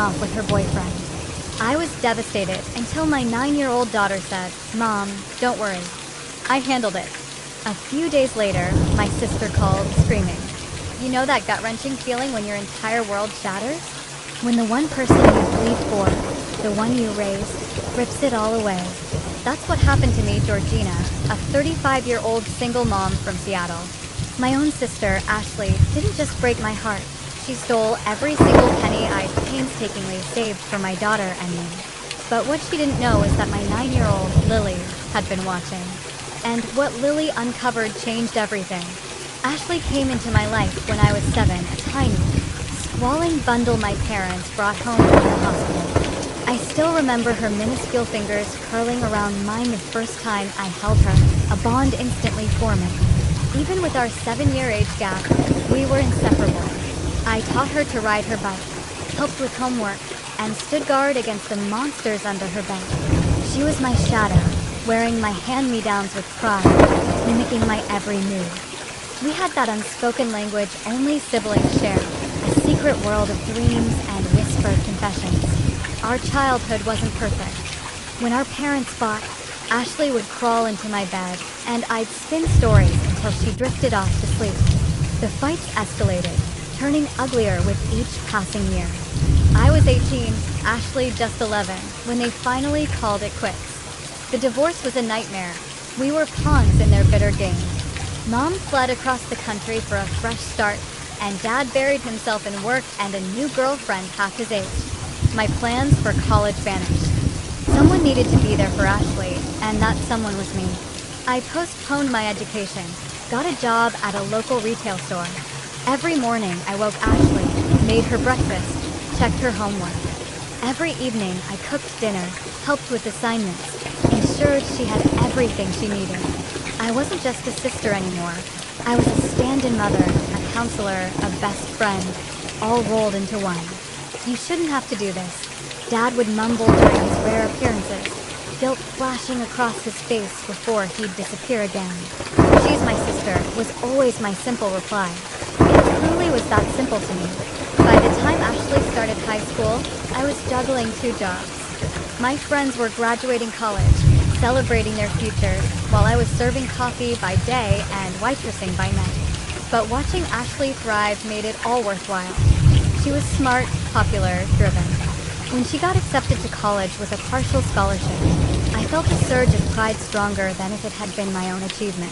off with her boyfriend. I was devastated until my 9-year-old daughter said, "Mom, don't worry. I handled it." A few days later, my sister called, screaming. You know that gut-wrenching feeling when your entire world shatters? When the one person you bleed for, the one you raised, rips it all away. That's what happened to me, Georgina, a 35-year-old single mom from Seattle. My own sister, Ashley, didn't just break my heart. She stole every single penny I'd painstakingly saved for my daughter and me. But what she didn't know is that my 9-year-old, Lily, had been watching. And what Lily uncovered changed everything. Ashley came into my life when I was 7, a tiny, squalling bundle my parents brought home from the hospital. I still remember her minuscule fingers curling around mine the first time I held her, a bond instantly forming. Even with our 7-year age gap, we were inseparable. I taught her to ride her bike, helped with homework, and stood guard against the monsters under her bed. She was my shadow, wearing my hand-me-downs with pride, mimicking my every move. We had that unspoken language only siblings share, a secret world of dreams and whispered confessions. Our childhood wasn't perfect. When our parents fought, Ashley would crawl into my bed, and I'd spin stories until she drifted off to sleep. The fights escalated, turning uglier with each passing year. I was 18, Ashley just 11, when they finally called it quits. The divorce was a nightmare. We were pawns in their bitter game. Mom fled across the country for a fresh start, and Dad buried himself in work and a new girlfriend half his age. My plans for college vanished. Someone needed to be there for Ashley, and that someone was me. I postponed my education, got a job at a local retail store. Every morning I woke Ashley, made her breakfast, checked her homework. Every evening I cooked dinner, helped with assignments, ensured she had everything she needed. I wasn't just a sister anymore. I was a stand-in mother, a counselor, a best friend, all rolled into one. You shouldn't have to do this. Dad would mumble during his rare appearances, guilt flashing across his face before he'd disappear again. "She's my sister," was always my simple reply. It truly was that simple to me. By the time Ashley started high school, I was juggling 2 jobs. My friends were graduating college, celebrating their futures, while I was serving coffee by day and waitressing by night. But watching Ashley thrive made it all worthwhile. She was smart, popular, driven. When she got accepted to college with a partial scholarship, I felt a surge of pride stronger than if it had been my own achievement.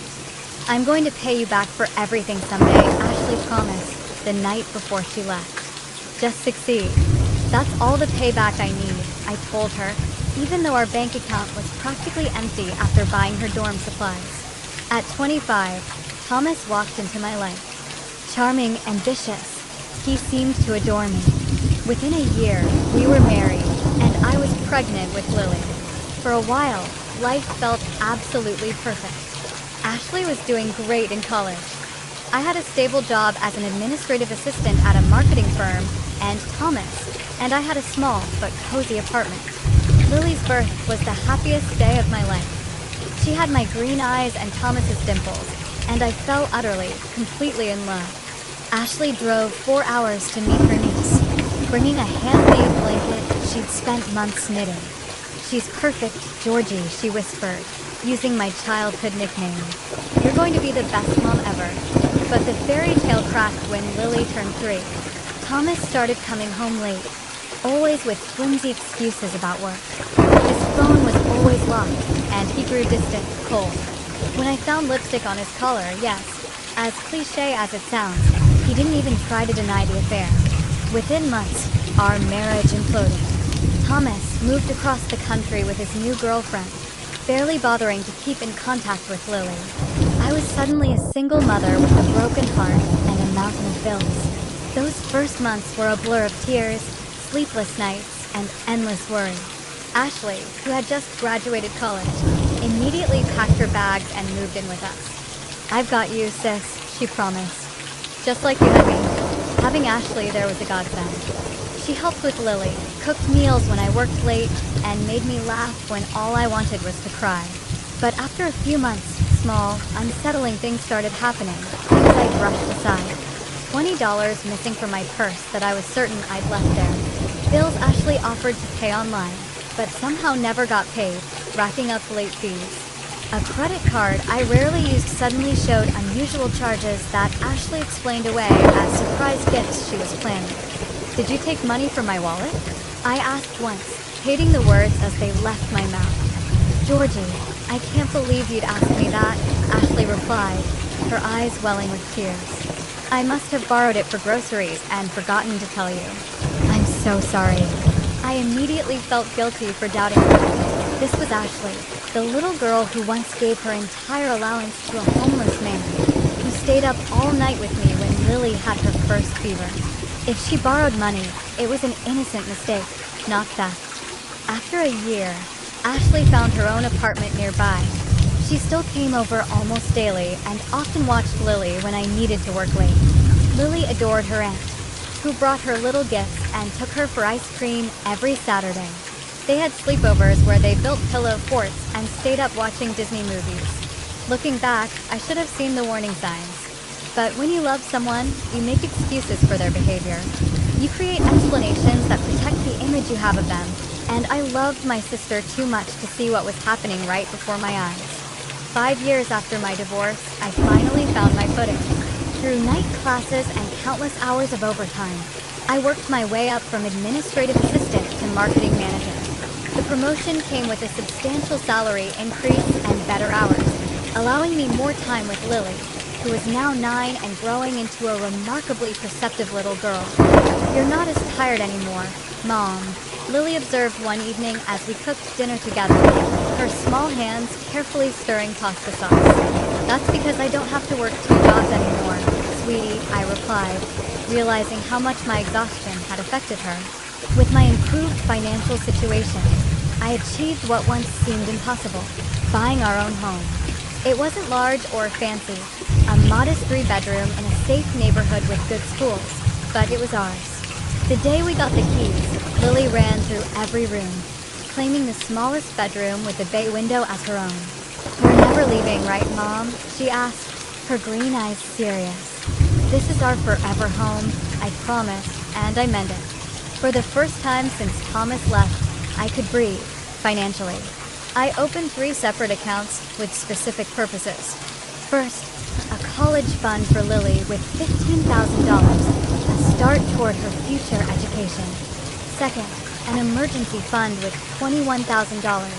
"I'm going to pay you back for everything someday," Ashley promised the night before she left. "Just succeed. That's all the payback I need," I told her, even though our bank account was practically empty after buying her dorm supplies. At 25, Thomas walked into my life. Charming, ambitious, he seemed to adore me. Within a year, we were married, and I was pregnant with Lily. For a while, life felt absolutely perfect. Ashley was doing great in college. I had a stable job as an administrative assistant at a marketing firm, and I had a small but cozy apartment. Lily's birth was the happiest day of my life. She had my green eyes and Thomas's dimples, and I fell utterly, completely in love. Ashley drove 4 hours to meet her niece, bringing a handmade blanket she'd spent months knitting. "She's perfect, Georgie," she whispered, using my childhood nickname. "You're going to be the best mom ever." But the fairy tale cracked when Lily turned 3. Thomas started coming home late, always with flimsy excuses about work. His phone was always locked, and he grew distant, cold. When I found lipstick on his collar, yes, as cliché as it sounds, he didn't even try to deny the affair. Within months, our marriage imploded. Thomas moved across the country with his new girlfriend, barely bothering to keep in contact with Lily. I was suddenly a single mother with a broken heart and a mountain of bills. Those first months were a blur of tears, sleepless nights, and endless worry. Ashley, who had just graduated college, immediately packed her bags and moved in with us. "I've got you, sis," she promised. Just like you had me. Having Ashley there was a godsend. She helped with Lily, cooked meals when I worked late, and made me laugh when all I wanted was to cry. But after a few months, small, unsettling things started happening, things I brushed aside. $20 missing from my purse that I was certain I'd left there. Bills Ashley offered to pay online, but somehow never got paid, racking up late fees. A credit card I rarely used suddenly showed unusual charges that Ashley explained away as surprise gifts she was planning. "Did you take money from my wallet?" I asked once, hating the words as they left my mouth. "Georgie, I can't believe you'd ask me that," Ashley replied, her eyes welling with tears. "I must have borrowed it for groceries and forgotten to tell you." "I'm so sorry." I immediately felt guilty for doubting her. This was Ashley, the little girl who once gave her entire allowance to a homeless man, who stayed up all night with me when Lily had her first fever. If she borrowed money, it was an innocent mistake, not theft. After a year, Ashley found her own apartment nearby. She still came over almost daily and often watched Lily when I needed to work late. Lily adored her aunt, who brought her little gifts and took her for ice cream every Saturday. They had sleepovers where they built pillow forts and stayed up watching Disney movies. Looking back, I should have seen the warning signs. But when you love someone, you make excuses for their behavior. You create explanations that protect the image you have of them, and I loved my sister too much to see what was happening right before my eyes. 5 years after my divorce, I finally found my footing. Through night classes and countless hours of overtime, I worked my way up from administrative assistant to marketing manager. The promotion came with a substantial salary increase and better hours, allowing me more time with Lily, who is now 9 and growing into a remarkably perceptive little girl. "You're not as tired anymore, Mom," Lily observed one evening as we cooked dinner together, her small hands carefully stirring pasta sauce. "That's because I don't have to work 2 jobs anymore, sweetie," I replied, realizing how much my exhaustion had affected her. With my improved financial situation, I achieved what once seemed impossible: buying our own home. It wasn't large or fancy, a modest 3-bedroom in a safe neighborhood with good schools, but it was ours. The day we got the keys, Lily ran through every room, claiming the smallest bedroom with a bay window as her own. "We're never leaving, right, Mom?" she asked, her green eyes serious. "This is our forever home, I promise, and I meant it." For the first time since Thomas left, I could breathe, financially. I opened 3 separate accounts with specific purposes. First, a college fund for Lily with $15,000, a start toward her future education. Second, an emergency fund with $21,000,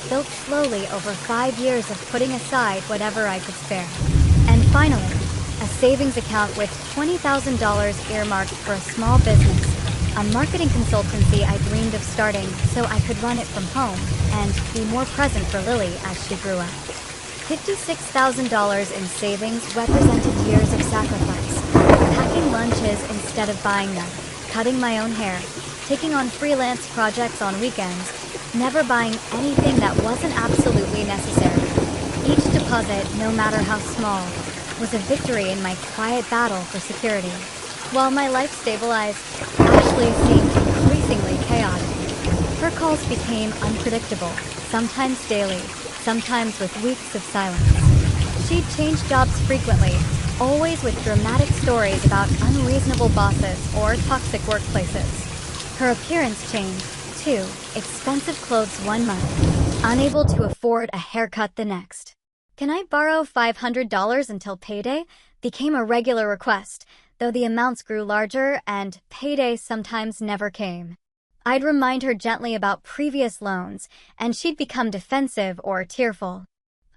built slowly over 5 years of putting aside whatever I could spare. And finally, a savings account with $20,000 earmarked for a small business, a marketing consultancy I dreamed of starting so I could run it from home and be more present for Lily as she grew up. $56,000 in savings represented years of sacrifice, packing lunches instead of buying them, cutting my own hair, taking on freelance projects on weekends, never buying anything that wasn't absolutely necessary. Each deposit, no matter how small, was a victory in my quiet battle for security. While my life stabilized, Ashley seemed increasingly chaotic. Her calls became unpredictable, sometimes daily, sometimes with weeks of silence. She'd change jobs frequently, always with dramatic stories about unreasonable bosses or toxic workplaces. Her appearance changed, too, expensive clothes one month, unable to afford a haircut the next. "Can I borrow $500 until payday?" became a regular request, though the amounts grew larger and payday sometimes never came. I'd remind her gently about previous loans, and she'd become defensive or tearful.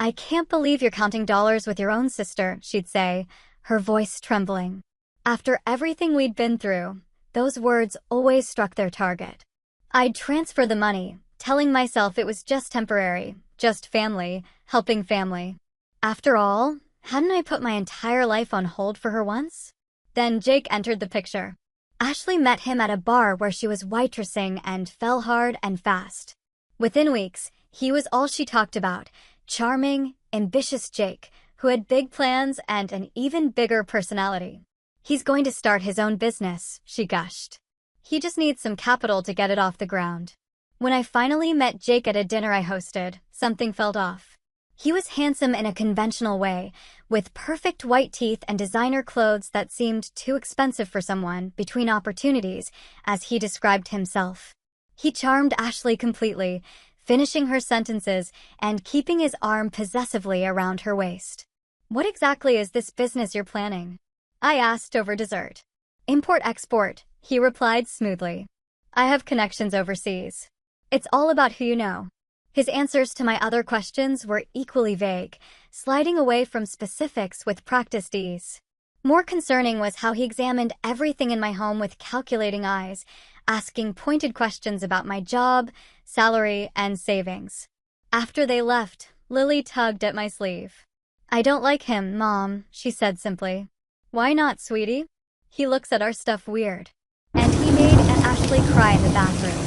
"I can't believe you're counting dollars with your own sister," she'd say, her voice trembling. After everything we'd been through, those words always struck their target. I'd transfer the money, telling myself it was just temporary, just family, helping family. After all, hadn't I put my entire life on hold for her once? Then Jake entered the picture. Ashley met him at a bar where she was waitressing and fell hard and fast. Within weeks, he was all she talked about: charming, ambitious Jake, who had big plans and an even bigger personality. "He's going to start his own business," she gushed. "He just needs some capital to get it off the ground." When I finally met Jake at a dinner I hosted, something felt off. He was handsome in a conventional way, with perfect white teeth and designer clothes that seemed too expensive for someone between opportunities, as he described himself. He charmed Ashley completely, finishing her sentences and keeping his arm possessively around her waist. "What exactly is this business you're planning?" I asked over dessert. "Import-export," he replied smoothly. "I have connections overseas. It's all about who you know." His answers to my other questions were equally vague, sliding away from specifics with practiced ease. More concerning was how he examined everything in my home with calculating eyes, asking pointed questions about my job, salary, and savings. After they left, Lily tugged at my sleeve. "I don't like him, Mom," she said simply. "Why not, sweetie?" "He looks at our stuff weird." And he made Ashley cry in the bathroom.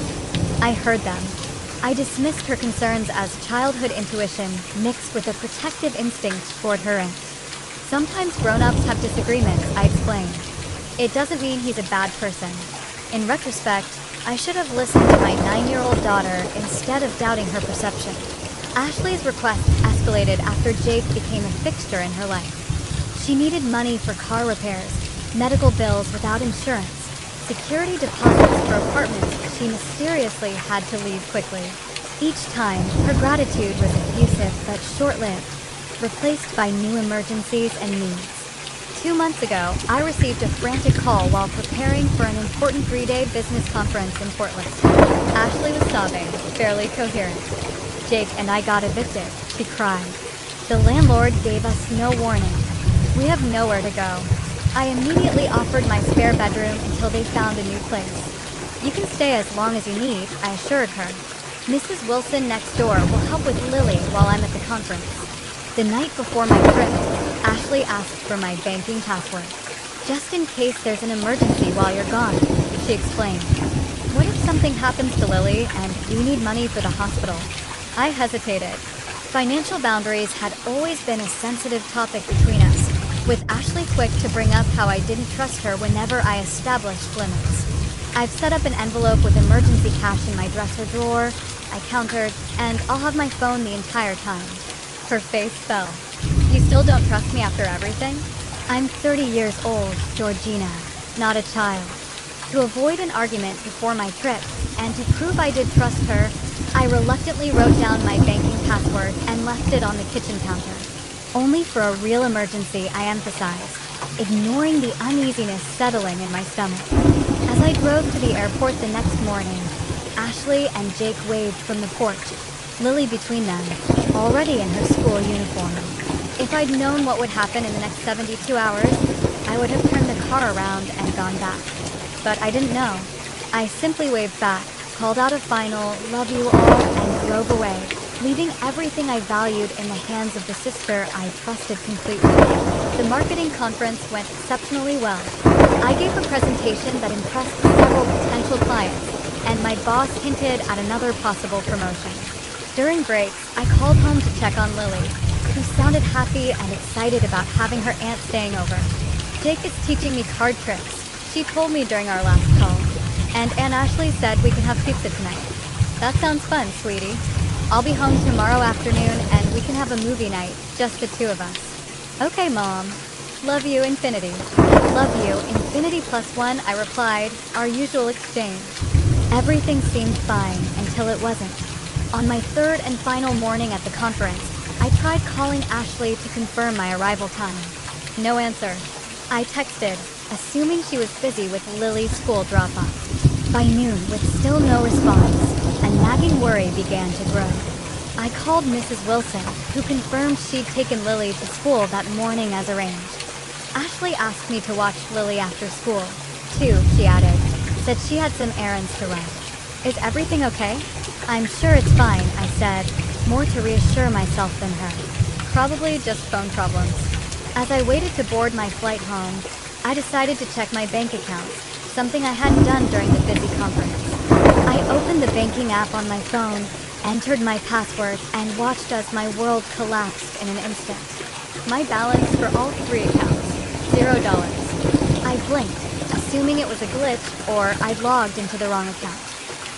I heard them. I dismissed her concerns as childhood intuition mixed with a protective instinct toward her aunt. "Sometimes grown-ups have disagreements," I explained. "It doesn't mean he's a bad person." In retrospect, I should have listened to my 9-year-old daughter instead of doubting her perception. Ashley's request escalated after Jake became a fixture in her life. She needed money for car repairs, medical bills without insurance, security deposits for apartments she mysteriously had to leave quickly. Each time, her gratitude was effusive but short-lived, replaced by new emergencies and needs. 2 months ago, I received a frantic call while preparing for an important 3-day business conference in Portland. Ashley was sobbing, barely coherent. "Jake and I got evicted," she cried. "The landlord gave us no warning. We have nowhere to go." I immediately offered my spare bedroom until they found a new place. "You can stay as long as you need," I assured her. "Mrs. Wilson next door will help with Lily while I'm at the conference." The night before my trip, Ashley asked for my banking password. "Just in case there's an emergency while you're gone," she explained. "What if something happens to Lily and we need money for the hospital?" I hesitated. Financial boundaries had always been a sensitive topic between us, with Ashley quick to bring up how I didn't trust her whenever I established limits. "I've set up an envelope with emergency cash in my dresser drawer," I countered, "and I'll have my phone the entire time." Her face fell. "You still don't trust me after everything?" "I'm 30 years old, Georgina, not a child." To avoid an argument before my trip, and to prove I did trust her, I reluctantly wrote down my banking password and left it on the kitchen counter. Only for a real emergency, I emphasized, ignoring the uneasiness settling in my stomach. As I drove to the airport the next morning, Ashley and Jake waved from the porch, Lily between them, already in her school uniform. If I'd known what would happen in the next 72 hours, I would have turned the car around and gone back. But I didn't know. I simply waved back, called out a final "love you all," and drove away, leaving everything I valued in the hands of the sister I trusted completely. The marketing conference went exceptionally well. I gave a presentation that impressed several potential clients, and my boss hinted at another possible promotion. During breaks, I called home to check on Lily, who sounded happy and excited about having her aunt staying over. "Jake is teaching me card tricks," she told me during our last call. "And Aunt Ashley said we can have pizza tonight." "That sounds fun, sweetie. I'll be home tomorrow afternoon and we can have a movie night, just the two of us." "Okay, Mom. Love you, infinity." "Love you, infinity +1, I replied, our usual exchange. Everything seemed fine until it wasn't. On my third and final morning at the conference, I tried calling Ashley to confirm my arrival time. No answer. I texted, assuming she was busy with Lily's school drop-off. By noon, with still no response, a nagging worry began to grow. I called Mrs. Wilson, who confirmed she'd taken Lily to school that morning as arranged. Ashley asked me to watch Lily after school, too, she added. Said she had some errands to run. "Is everything okay?" "I'm sure it's fine," I said, more to reassure myself than her. "Probably just phone problems." As I waited to board my flight home, I decided to check my bank accounts, something I hadn't done during the busy conference. I opened the banking app on my phone, entered my password, and watched as my world collapsed in an instant. My balance for all 3 accounts, $0. I blinked, assuming it was a glitch or I'd logged into the wrong account.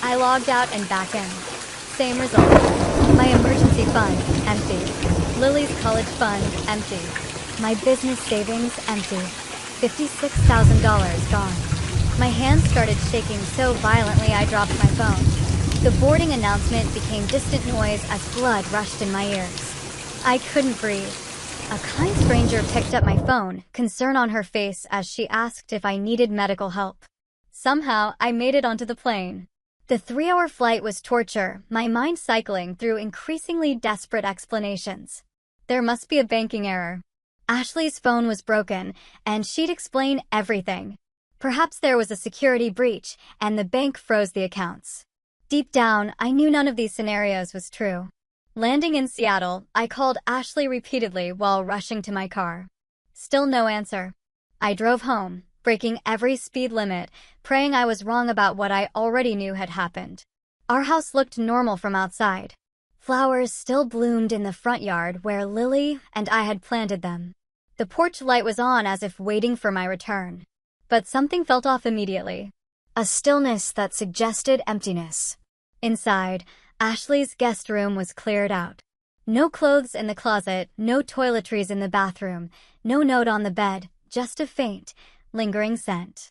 I logged out and back in. Same result. My emergency fund, empty. Lily's college fund, empty. My business savings, empty. $56,000 gone. My hands started shaking so violently I dropped my phone. The boarding announcement became distant noise as blood rushed in my ears. I couldn't breathe. A kind stranger picked up my phone, concern on her face as she asked if I needed medical help. Somehow, I made it onto the plane. The 3-hour flight was torture, my mind cycling through increasingly desperate explanations. There must be a banking error. Ashley's phone was broken, and she'd explain everything. Perhaps there was a security breach, and the bank froze the accounts. Deep down, I knew none of these scenarios was true. Landing in Seattle, I called Ashley repeatedly while rushing to my car. Still no answer. I drove home, breaking every speed limit, praying I was wrong about what I already knew had happened. Our house looked normal from outside. Flowers still bloomed in the front yard where Lily and I had planted them. The porch light was on as if waiting for my return. But something felt off immediately. A stillness that suggested emptiness. Inside, Ashley's guest room was cleared out. No clothes in the closet, no toiletries in the bathroom, no note on the bed, just a faint, lingering scent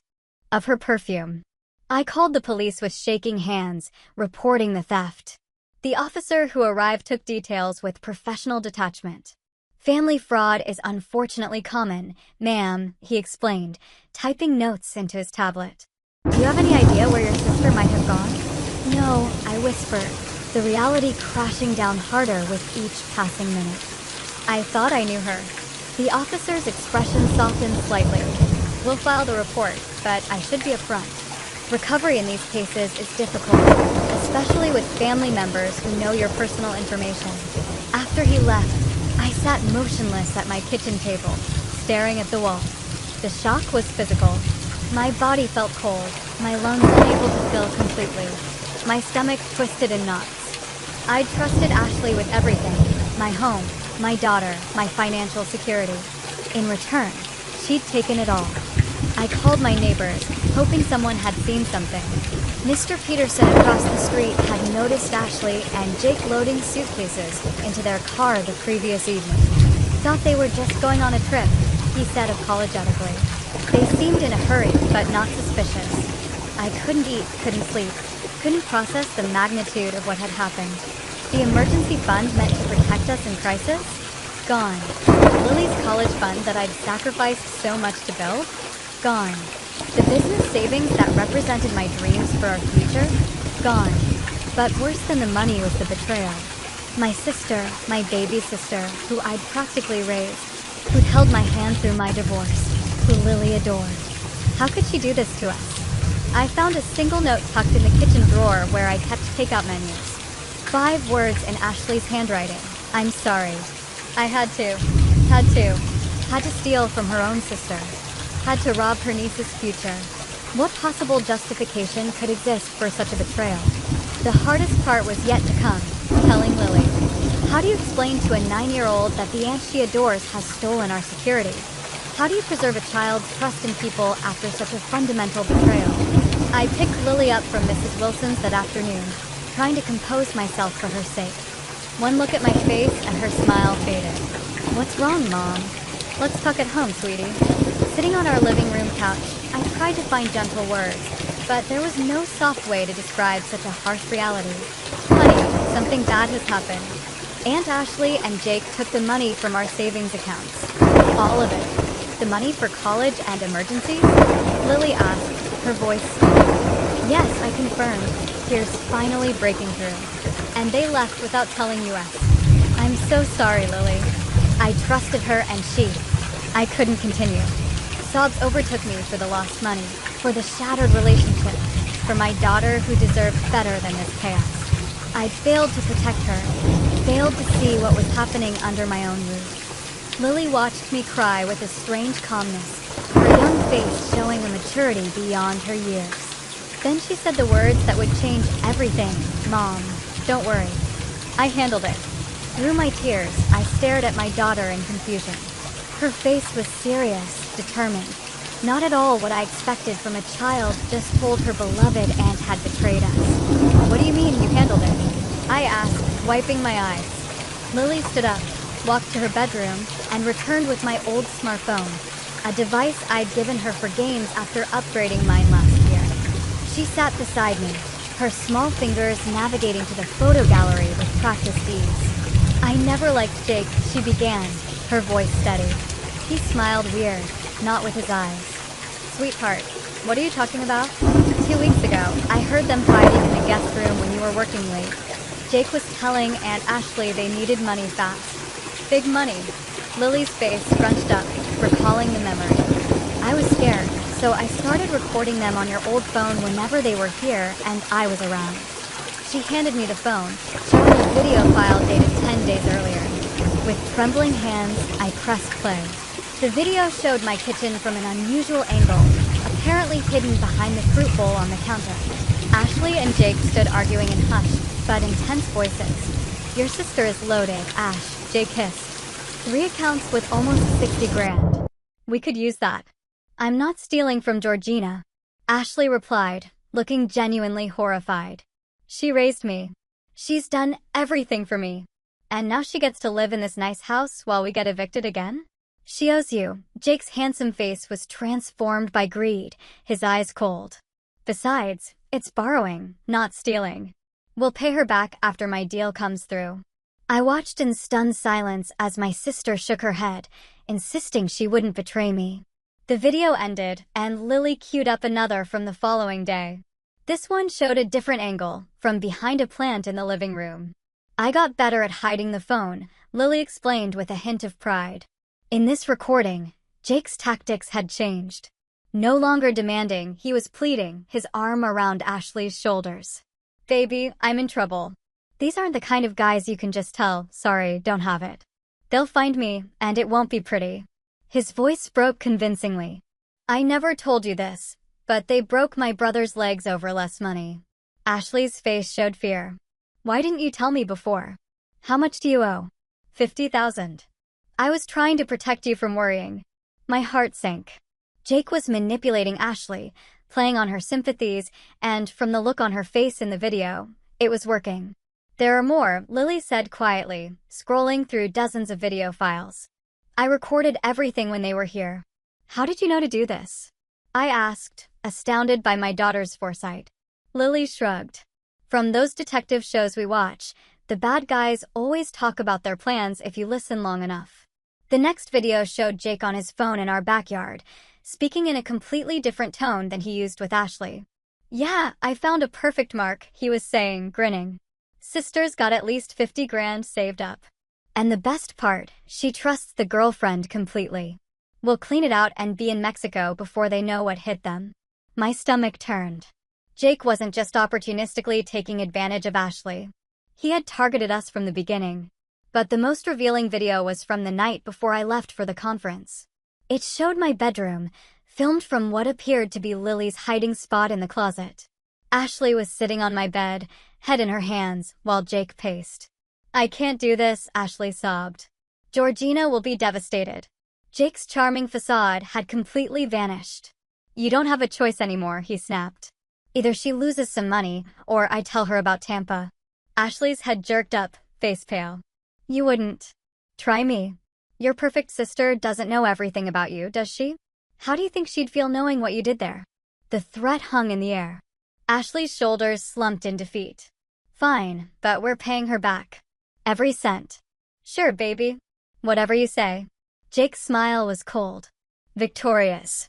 of her perfume. I called the police with shaking hands, reporting the theft. The officer who arrived took details with professional detachment. Family fraud is unfortunately common, ma'am, he explained, typing notes into his tablet. Do you have any idea where your sister might have gone? No, I whispered, the reality crashing down harder with each passing minute. I thought I knew her. The officer's expression softened slightly. We'll file the report, but I should be upfront. Recovery in these cases is difficult, especially with family members who know your personal information. After he left, I sat motionless at my kitchen table, staring at the wall. The shock was physical. My body felt cold, my lungs unable to fill completely. My stomach twisted in knots. I'd trusted Ashley with everything, my home, my daughter, my financial security. In return, she'd taken it all. I called my neighbors, hoping someone had seen something. Mr. Peterson across the street had noticed Ashley and Jake loading suitcases into their car the previous evening. Thought they were just going on a trip, he said apologetically. They seemed in a hurry, but not suspicious. I couldn't eat, couldn't sleep, couldn't process the magnitude of what had happened. The emergency fund meant to protect us in crisis? Gone. Lily's college fund that I'd sacrificed so much to build? Gone. The business savings that represented my dreams for our future? Gone. But worse than the money was the betrayal. My sister, my baby sister, who I'd practically raised, who'd held my hand through my divorce, who Lily adored. How could she do this to us? I found a single note tucked in the kitchen drawer where I kept takeout menus. 5 words in Ashley's handwriting. I'm sorry. I had to steal from her own sister. Had to rob her niece's future. What possible justification could exist for such a betrayal? The hardest part was yet to come, telling Lily. How do you explain to a 9-year-old that the aunt she adores has stolen our security? How do you preserve a child's trust in people after such a fundamental betrayal? I picked Lily up from Mrs. Wilson's that afternoon, trying to compose myself for her sake. One look at my face and her smile faded. What's wrong, Mom? Let's talk at home, sweetie. Sitting on our living room couch, I tried to find gentle words, but there was no soft way to describe such a harsh reality. Honey, something bad has happened. Aunt Ashley and Jake took the money from our savings accounts. All of it. The money for college and emergencies? Lily asked, her voice sweet. Yes, I confirmed. Tears finally breaking through. And they left without telling us. I'm so sorry, Lily. I trusted her and I couldn't continue. Sobs overtook me for the lost money, for the shattered relationship, for my daughter who deserved better than this chaos. I'd failed to protect her, failed to see what was happening under my own roof. Lily watched me cry with a strange calmness, her young face showing a maturity beyond her years. Then she said the words that would change everything. Mom, don't worry. I handled it. Through my tears, I stared at my daughter in confusion. Her face was serious, determined. Not at all what I expected from a child just told her beloved aunt had betrayed us. What do you mean you handled it? I asked, wiping my eyes. Lily stood up. walked to her bedroom, and returned with my old smartphone, a device I'd given her for games after upgrading mine last year. She sat beside me, her small fingers navigating to the photo gallery with practiced ease. "I never liked Jake," she began, her voice steady. He smiled weird, not with his eyes. "Sweetheart, what are you talking about?" "2 weeks ago, I heard them fighting in the guest room when you were working late. Jake was telling Aunt Ashley they needed money fast. Big money." Lily's face scrunched up, recalling the memory. "I was scared, so I started recording them on your old phone whenever they were here and I was around." She handed me the phone, showing a video file dated 10 days earlier. With trembling hands, I pressed play. The video showed my kitchen from an unusual angle, apparently hidden behind the fruit bowl on the counter. Ashley and Jake stood arguing in hushed, but intense voices. "Your sister is loaded, Ash," Jake hissed. 3 accounts with almost 60 grand. "We could use that." "I'm not stealing from Georgina," Ashley replied, looking genuinely horrified. "She raised me. She's done everything for me. And now she gets to live in this nice house while we get evicted again? She owes you." Jake's handsome face was transformed by greed, his eyes cold. "Besides, it's borrowing, not stealing. We'll pay her back after my deal comes through." I watched in stunned silence as my sister shook her head, insisting she wouldn't betray me. The video ended, and Lily queued up another from the following day. This one showed a different angle, from behind a plant in the living room. "I got better at hiding the phone," Lily explained with a hint of pride. In this recording, Jake's tactics had changed. No longer demanding, he was pleading, his arm around Ashley's shoulders. "Baby, I'm in trouble. These aren't the kind of guys you can just tell, 'Sorry, don't have it.' They'll find me, and it won't be pretty." His voice broke convincingly. "I never told you this, but they broke my brother's legs over less money." Ashley's face showed fear. "Why didn't you tell me before? How much do you owe?" "50,000. I was trying to protect you from worrying." My heart sank. Jake was manipulating Ashley, playing on her sympathies, and from the look on her face in the video, it was working. "There are more," Lily said quietly, scrolling through dozens of video files. "I recorded everything when they were here." "How did you know to do this?" I asked, astounded by my daughter's foresight. Lily shrugged. "From those detective shows we watch, the bad guys always talk about their plans if you listen long enough." The next video showed Jake on his phone in our backyard, speaking in a completely different tone than he used with Ashley. "Yeah, I found a perfect mark," he was saying, grinning. "Sister's got at least 50 grand saved up. And the best part, she trusts the girlfriend completely. We'll clean it out and be in Mexico before they know what hit them." My stomach turned. Jake wasn't just opportunistically taking advantage of Ashley. He had targeted us from the beginning. But the most revealing video was from the night before I left for the conference. It showed my bedroom, filmed from what appeared to be Lily's hiding spot in the closet. Ashley was sitting on my bed, head in her hands, while Jake paced. "I can't do this," Ashley sobbed. "Georgina will be devastated." Jake's charming facade had completely vanished. "You don't have a choice anymore," he snapped. "Either she loses some money, or I tell her about Tampa." Ashley's head jerked up, face pale. "You wouldn't. Try me. Your perfect sister doesn't know everything about you, does she? How do you think she'd feel knowing what you did there?" The threat hung in the air. Ashley's shoulders slumped in defeat. "Fine, but we're paying her back. Every cent." "Sure, baby. Whatever you say." Jake's smile was cold. Victorious.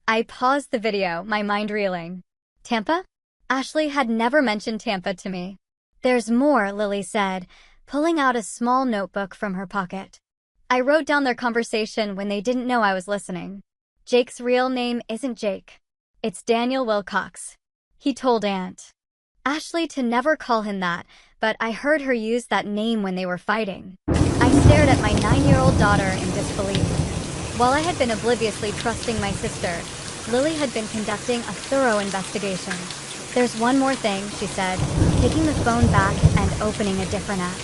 I paused the video, my mind reeling. "Tampa?" Ashley had never mentioned Tampa to me. "There's more," Lily said, pulling out a small notebook from her pocket. "I wrote down their conversation when they didn't know I was listening. Jake's real name isn't Jake. It's Daniel Wilcox. He told Aunt Ashley to never call him that, but I heard her use that name when they were fighting." I stared at my 9-year-old daughter in disbelief. While I had been obliviously trusting my sister, Lily had been conducting a thorough investigation. "There's one more thing," she said, taking the phone back and opening a different app.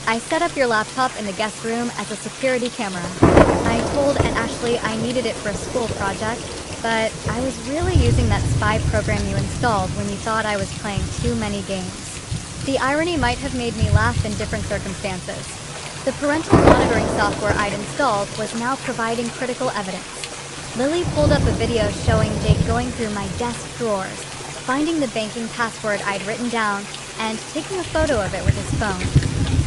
"I set up your laptop in the guest room as a security camera. I told Aunt Ashley I needed it for a school project, but I was really using that spy program you installed when you thought I was playing too many games." The irony might have made me laugh in different circumstances. The parental monitoring software I'd installed was now providing critical evidence. Lily pulled up a video showing Jake going through my desk drawers, finding the banking password I'd written down, and taking a photo of it with his phone.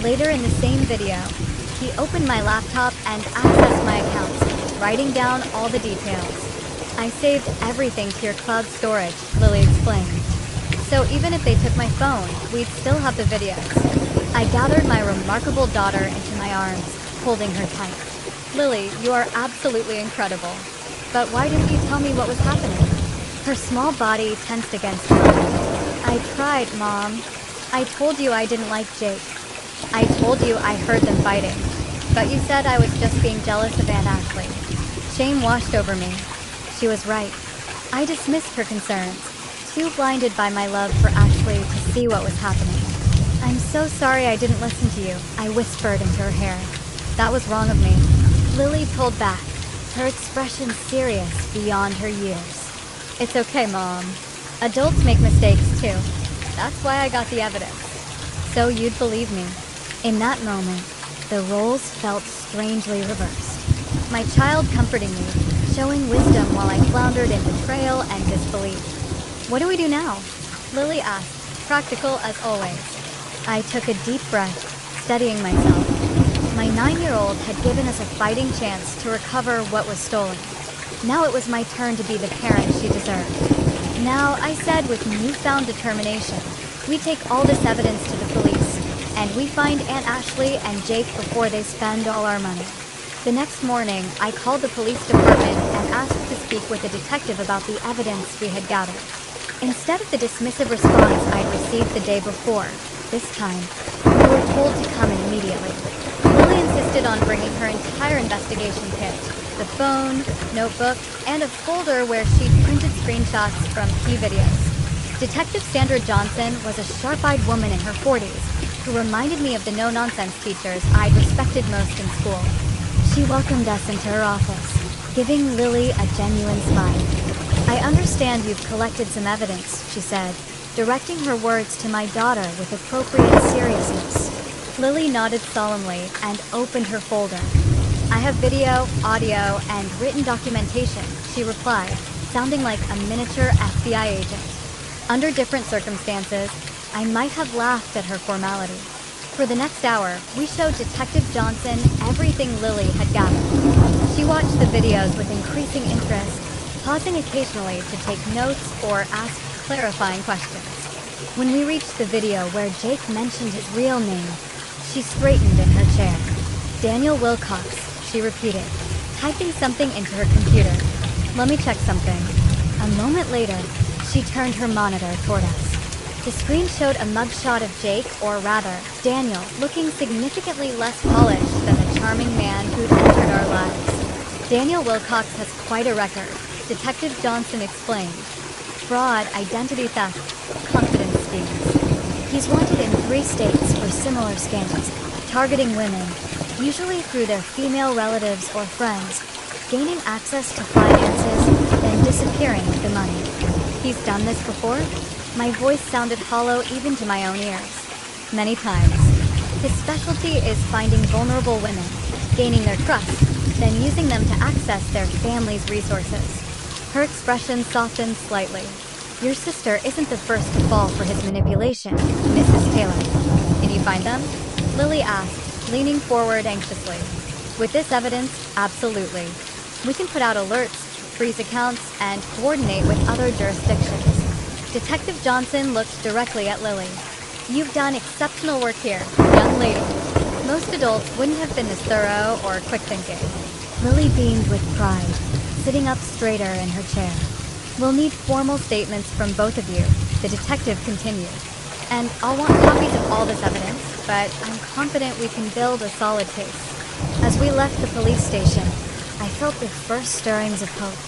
Later in the same video, he opened my laptop and accessed my accounts, writing down all the details. I saved everything to your cloud storage, Lily explained. So even if they took my phone, we'd still have the videos. I gathered my remarkable daughter into my arms, holding her tight. Lily, you are absolutely incredible. But why didn't you tell me what was happening? Her small body tensed against mine. I tried, Mom. I told you I didn't like Jake. I told you I heard them fighting. But you said I was just being jealous of Aunt Ashley. Shame washed over me. She was right. I dismissed her concerns, too blinded by my love for Ashley to see what was happening. I'm so sorry I didn't listen to you, I whispered into her hair. That was wrong of me. Lily pulled back, her expression serious beyond her years. It's okay, Mom. Adults make mistakes too. That's why I got the evidence. So you'd believe me. In that moment, the roles felt strangely reversed. My child comforting me, showing wisdom while I floundered in betrayal and disbelief. What do we do now? Lily asked, practical as always. I took a deep breath, steadying myself. My 9-year-old had given us a fighting chance to recover what was stolen. Now it was my turn to be the parent she deserved. Now, I said with newfound determination, we take all this evidence to the police, and we find Aunt Ashley and Jake before they spend all our money. The next morning, I called the police department and asked to speak with a detective about the evidence we had gathered. Instead of the dismissive response I'd received the day before, this time, we were told to come immediately. Lily insisted on bringing her entire investigation kit, the phone, notebook, and a folder where she'd printed screenshots from key videos. Detective Sandra Johnson was a sharp-eyed woman in her 40s who reminded me of the no-nonsense teachers I'd respected most in school. She welcomed us into her office, giving Lily a genuine smile. I understand you've collected some evidence, she said, directing her words to my daughter with appropriate seriousness. Lily nodded solemnly and opened her folder. I have video, audio, and written documentation, she replied, sounding like a miniature FBI agent. Under different circumstances, I might have laughed at her formality. For the next hour, we showed Detective Johnson everything Lily had gathered. She watched the videos with increasing interest, pausing occasionally to take notes or ask clarifying questions. When we reached the video where Jake mentioned his real name, she straightened in her chair. Daniel Wilcox, she repeated, typing something into her computer. Let me check something. A moment later, she turned her monitor toward us. The screen showed a mugshot of Jake, or rather, Daniel, looking significantly less polished than the charming man who'd entered our lives. Daniel Wilcox has quite a record, Detective Johnson explained. Fraud, identity theft, confidence schemes. He's wanted in 3 states for similar scams, targeting women, usually through their female relatives or friends, gaining access to finances, then disappearing with the money. He's done this before? My voice sounded hollow even to my own ears. Many times. His specialty is finding vulnerable women, gaining their trust, then using them to access their family's resources. Her expression softened slightly. Your sister isn't the first to fall for his manipulation, Mrs. Taylor. Did you find them? Lily asked, leaning forward anxiously. With this evidence, absolutely. We can put out alerts, freeze accounts, and coordinate with other jurisdictions. Detective Johnson looked directly at Lily. You've done exceptional work here, young lady. Most adults wouldn't have been this thorough or quick-thinking. Lily beamed with pride, sitting up straighter in her chair. We'll need formal statements from both of you, the detective continued. And I'll want copies of all this evidence, but I'm confident we can build a solid case. As we left the police station, I felt the first stirrings of hope.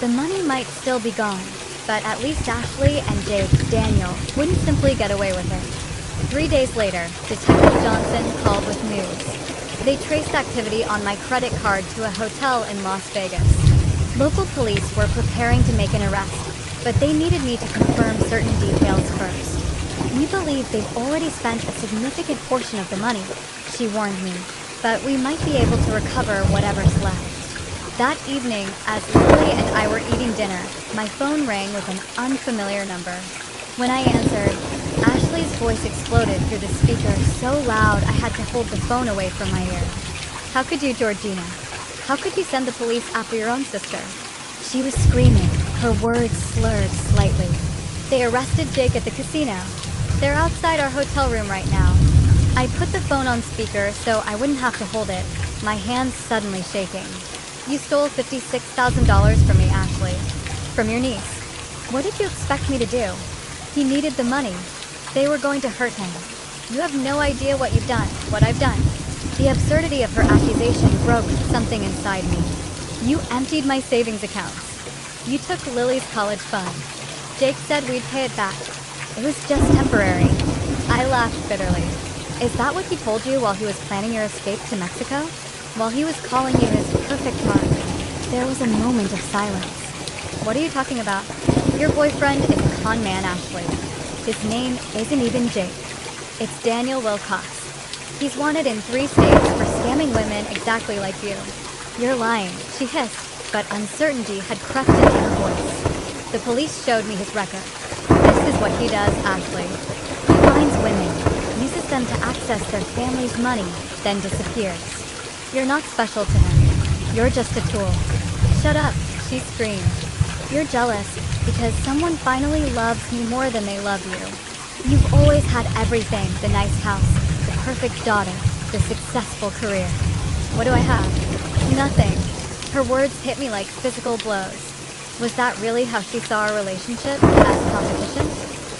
The money might still be gone, but at least Ashley and Jake, Daniel, wouldn't simply get away with it. 3 days later, Detective Johnson called with news. They traced activity on my credit card to a hotel in Las Vegas. Local police were preparing to make an arrest, but they needed me to confirm certain details first. We believe they've already spent a significant portion of the money, she warned me. but we might be able to recover whatever's left. That evening, as Lily and I were eating dinner, my phone rang with an unfamiliar number. When I answered, Ashley's voice exploded through the speaker so loud I had to hold the phone away from my ear. "How could you, Georgina? How could you send the police after your own sister?" She was screaming, her words slurred slightly. "They arrested Jake at the casino. They're outside our hotel room right now." I put the phone on speaker so I wouldn't have to hold it, my hands suddenly shaking. "You stole $56,000 from me, Ashley. From your niece. What did you expect me to do? He needed the money. They were going to hurt him. You have no idea what you've done, what I've done." The absurdity of her accusation broke something inside me. "You emptied my savings accounts. You took Lily's college fund. Jake said we'd pay it back. It was just temporary." I laughed bitterly. "Is that what he told you while he was planning your escape to Mexico? While he was calling you his perfect mark?" There was a moment of silence. "What are you talking about? Your boyfriend is a con man, Ashley. His name isn't even Jake. It's Daniel Wilcox. He's wanted in 3 states for scamming women exactly like you." "You're lying," she hissed, but uncertainty had crept into her voice. "The police showed me his record. This is what he does, Ashley. He finds women, uses them to access their family's money, then disappears. You're not special to him. You're just a tool." "Shut up," she screamed. "You're jealous because someone finally loves me more than they love you. You've always had everything, the nice house, the perfect daughter, the successful career." "What do I have?" "Nothing." Her words hit me like physical blows. Was that really how she saw our relationship, as competition?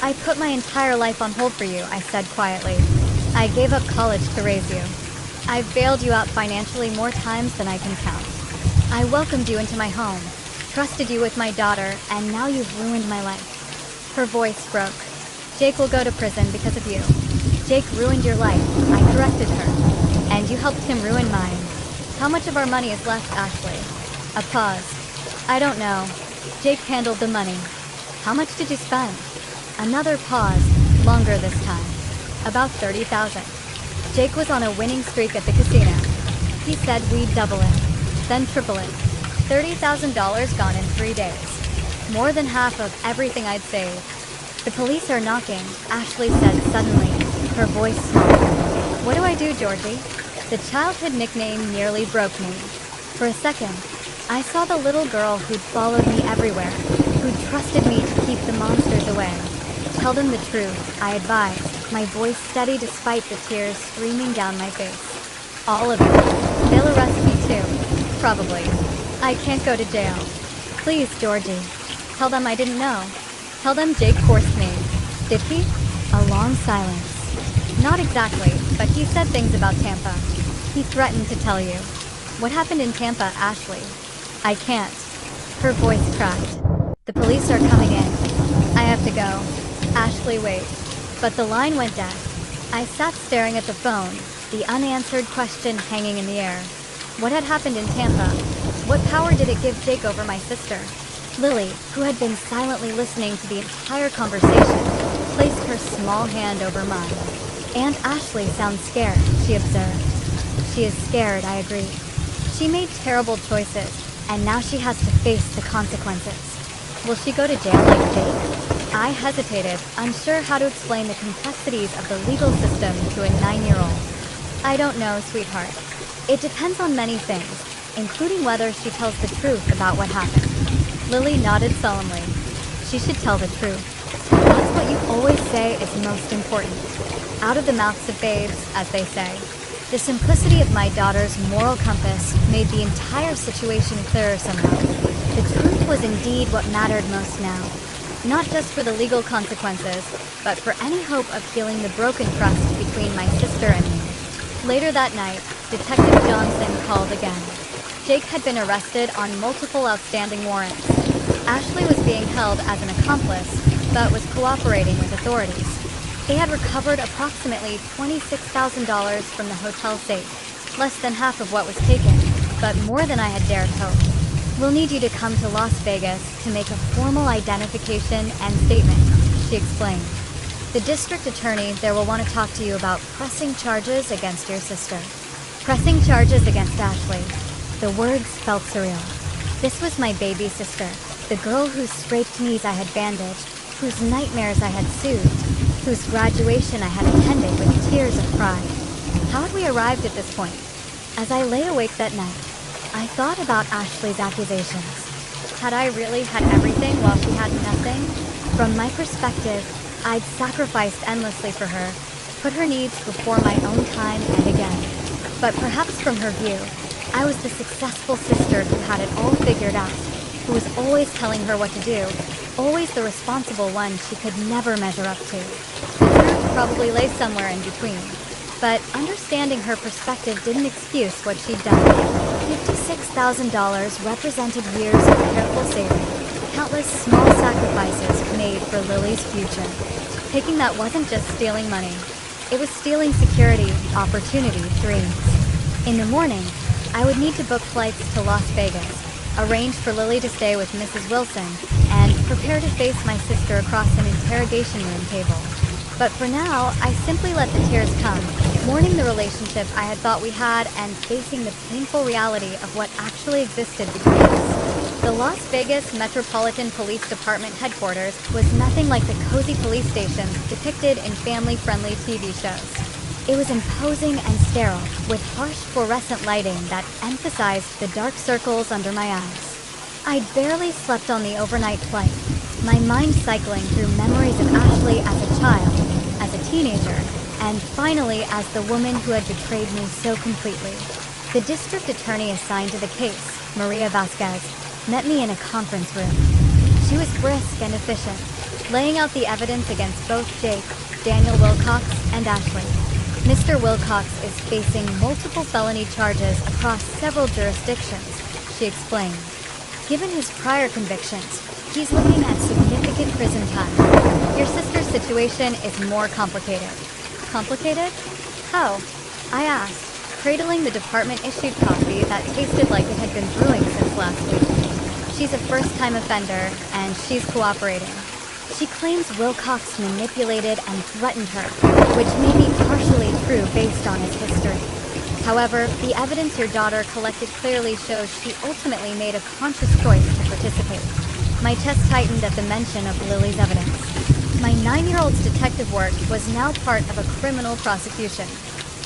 "I put my entire life on hold for you," I said quietly. "I gave up college to raise you. I've bailed you out financially more times than I can count. I welcomed you into my home, trusted you with my daughter, and now you've ruined my life." Her voice broke. "Jake will go to prison because of you. Jake ruined your life," I corrected her. "And you helped him ruin mine. How much of our money is left, Ashley?" A pause. "I don't know. Jake handled the money." "How much did you spend?" Another pause, longer this time. "About 30,000. Jake was on a winning streak at the casino. He said we'd double it, then triple it. $30,000 gone in 3 days. More than half of everything I'd saved." "The police are knocking," Ashley said suddenly, her voice small. "What do I do, Georgie?" The childhood nickname nearly broke me. For a second, I saw the little girl who'd followed me everywhere, who'd trusted me to keep the monsters away. "Tell them the truth," I advised, my voice steady despite the tears streaming down my face. "All of it. They'll arrest me too. Probably. I can't go to jail. Please, Georgie. Tell them I didn't know. Tell them Jake forced me." "Did he?" A long silence. "Not exactly, but he said things about Tampa. He threatened to tell you." "What happened in Tampa, Ashley?" "I can't." Her voice cracked. "The police are coming in. I have to go." "Ashley, wait." But the line went dead. I sat staring at the phone, the unanswered question hanging in the air. What had happened in Tampa? What power did it give Jake over my sister? Lily, who had been silently listening to the entire conversation, placed her small hand over mine. "Aunt Ashley sounds scared," she observed. "She is scared," I agreed. "She made terrible choices, and now she has to face the consequences. Will she go to jail like Jake?" I hesitated, unsure how to explain the complexities of the legal system to a 9-year-old. "I don't know, sweetheart. It depends on many things, including whether she tells the truth about what happened." Lily nodded solemnly. "She should tell the truth. That's what you always say is most important. Out of the mouths of babes, as they say." The simplicity of my daughter's moral compass made the entire situation clearer somehow. The truth was indeed what mattered most now. Not just for the legal consequences, but for any hope of healing the broken trust between my sister and me. Later that night, Detective Johnson called again. Jake had been arrested on multiple outstanding warrants. Ashley was being held as an accomplice, but was cooperating with authorities. They had recovered approximately $26,000 from the hotel safe, less than half of what was taken, but more than I had dared hope. "We'll need you to come to Las Vegas to make a formal identification and statement," she explained. "The district attorney there will want to talk to you about pressing charges against your sister." Pressing charges against Ashley. The words felt surreal. This was my baby sister, the girl whose scraped knees I had bandaged, whose nightmares I had soothed, whose graduation I had attended with tears of pride. How had we arrived at this point? As I lay awake that night, I thought about Ashley's accusations. Had I really had everything while she had nothing? From my perspective, I'd sacrificed endlessly for her, put her needs before my own time and again. But perhaps from her view, I was the successful sister who had it all figured out, who was always telling her what to do, always the responsible one she could never measure up to. The truth probably lay somewhere in between. But understanding her perspective didn't excuse what she'd done. $56,000 represented years of careful saving, countless small sacrifices made for Lily's future. Taking that wasn't just stealing money. It was stealing security, opportunity, dreams. In the morning, I would need to book flights to Las Vegas, arrange for Lily to stay with Mrs. Wilson, and prepare to face my sister across an interrogation room table. But for now, I simply let the tears come, mourning the relationship I had thought we had and facing the painful reality of what actually existed between us. The Las Vegas Metropolitan Police Department headquarters was nothing like the cozy police stations depicted in family-friendly TV shows. It was imposing and sterile, with harsh fluorescent lighting that emphasized the dark circles under my eyes. I'd barely slept on the overnight flight, my mind cycling through memories of Ashley as a child, as a teenager, and finally as the woman who had betrayed me so completely. The district attorney assigned to the case, Maria Vasquez, met me in a conference room. She was brisk and efficient, laying out the evidence against both Jake, Daniel Wilcox, and Ashley. Mr. Wilcox is facing multiple felony charges across several jurisdictions, she explained. Given his prior convictions, he's looking at significant prison time. Your sister's situation is more complicated. Complicated? How? I asked, cradling the department-issued coffee that tasted like it had been brewing since last week. She's a first-time offender, and she's cooperating. She claims Wilcox manipulated and threatened her, which may be partially true based on his history. However, the evidence your daughter collected clearly shows she ultimately made a conscious choice to participate. My chest tightened at the mention of Lily's evidence. My 9-year-old's detective work was now part of a criminal prosecution.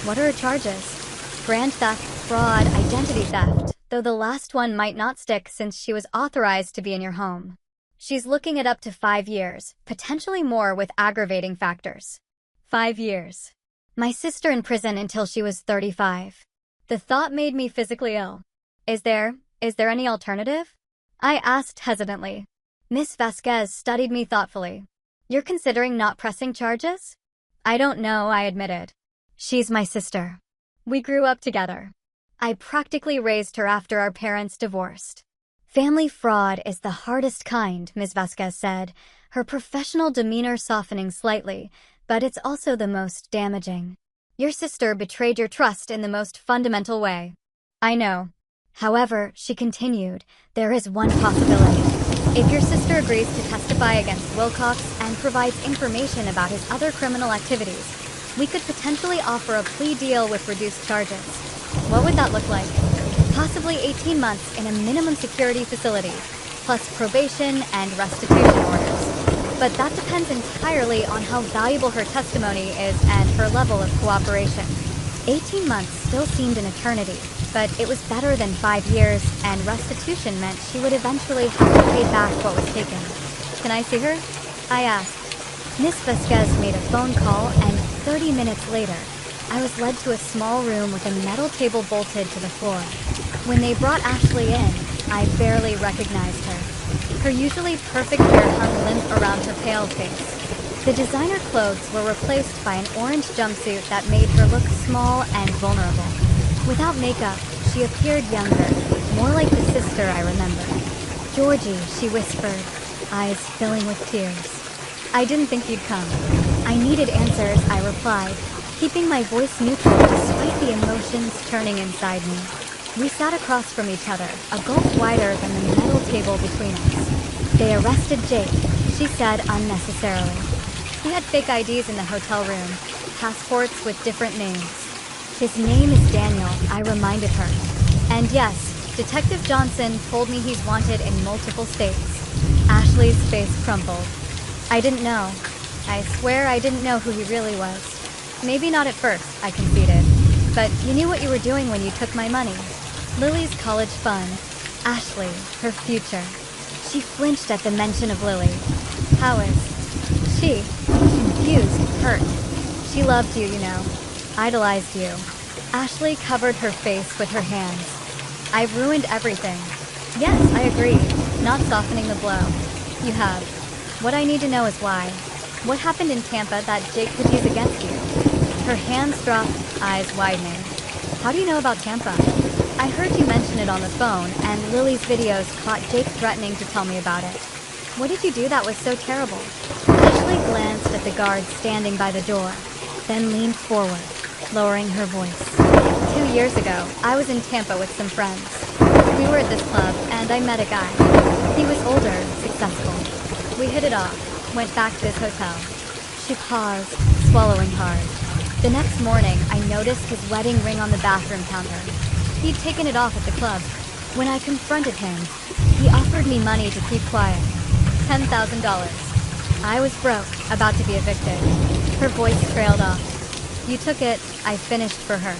What are her charges? Grand theft, fraud, identity theft, though the last one might not stick since she was authorized to be in your home. She's looking at up to 5 years, potentially more with aggravating factors. 5 years. My sister in prison until she was 35. The thought made me physically ill. Is there any alternative? I asked hesitantly. Miss Vasquez studied me thoughtfully. You're considering not pressing charges? I don't know, I admitted. She's my sister. We grew up together. I practically raised her after our parents divorced. Family fraud is the hardest kind, Ms. Vasquez said, her professional demeanor softening slightly, but it's also the most damaging. Your sister betrayed your trust in the most fundamental way. I know. However, she continued, there is one possibility. If your sister agrees to testify against Wilcox and provides information about his other criminal activities, we could potentially offer a plea deal with reduced charges. What would that look like? Possibly 18 months in a minimum security facility, plus probation and restitution orders. But that depends entirely on how valuable her testimony is and her level of cooperation. 18 months still seemed an eternity, but it was better than 5 years, and restitution meant she would eventually have to pay back what was taken. Can I see her? I asked. Miss Vasquez made a phone call, and 30 minutes later, I was led to a small room with a metal table bolted to the floor. When they brought Ashley in, I barely recognized her. Her usually perfect hair hung limp around her pale face. The designer clothes were replaced by an orange jumpsuit that made her look small and vulnerable. Without makeup, she appeared younger, more like the sister I remembered. Georgie, she whispered, eyes filling with tears. I didn't think you'd come. I needed answers, I replied, keeping my voice neutral despite the emotions churning inside me. We sat across from each other, a gulf wider than the metal table between us. They arrested Jake, she said unnecessarily. He had fake IDs in the hotel room, passports with different names. His name is Daniel, I reminded her. And yes, Detective Johnson told me he's wanted in multiple states. Ashley's face crumpled. I didn't know. I swear I didn't know who he really was. Maybe not at first, I conceded. But you knew what you were doing when you took my money. Lily's college fund. Ashley, her future. She flinched at the mention of Lily. How is she? Confused, hurt. She loved you, you know. Idolized you. Ashley covered her face with her hands. I've ruined everything. Yes, I agree. Not softening the blow. You have. What I need to know is why. What happened in Tampa that Jake could use against you? Her hands dropped, eyes widening. How do you know about Tampa? I heard you mention it on the phone, and Lily's videos caught Jake threatening to tell me about it. What did you do that was so terrible? Ashley glanced at the guard standing by the door, then leaned forward, lowering her voice. 2 years ago, I was in Tampa with some friends. We were at this club, and I met a guy. He was older, successful. We hit it off, went back to his hotel. She paused, swallowing hard. The next morning, I noticed his wedding ring on the bathroom counter. He'd taken it off at the club. When I confronted him, he offered me money to keep quiet. $10,000. I was broke, about to be evicted. Her voice trailed off. You took it, I finished for her.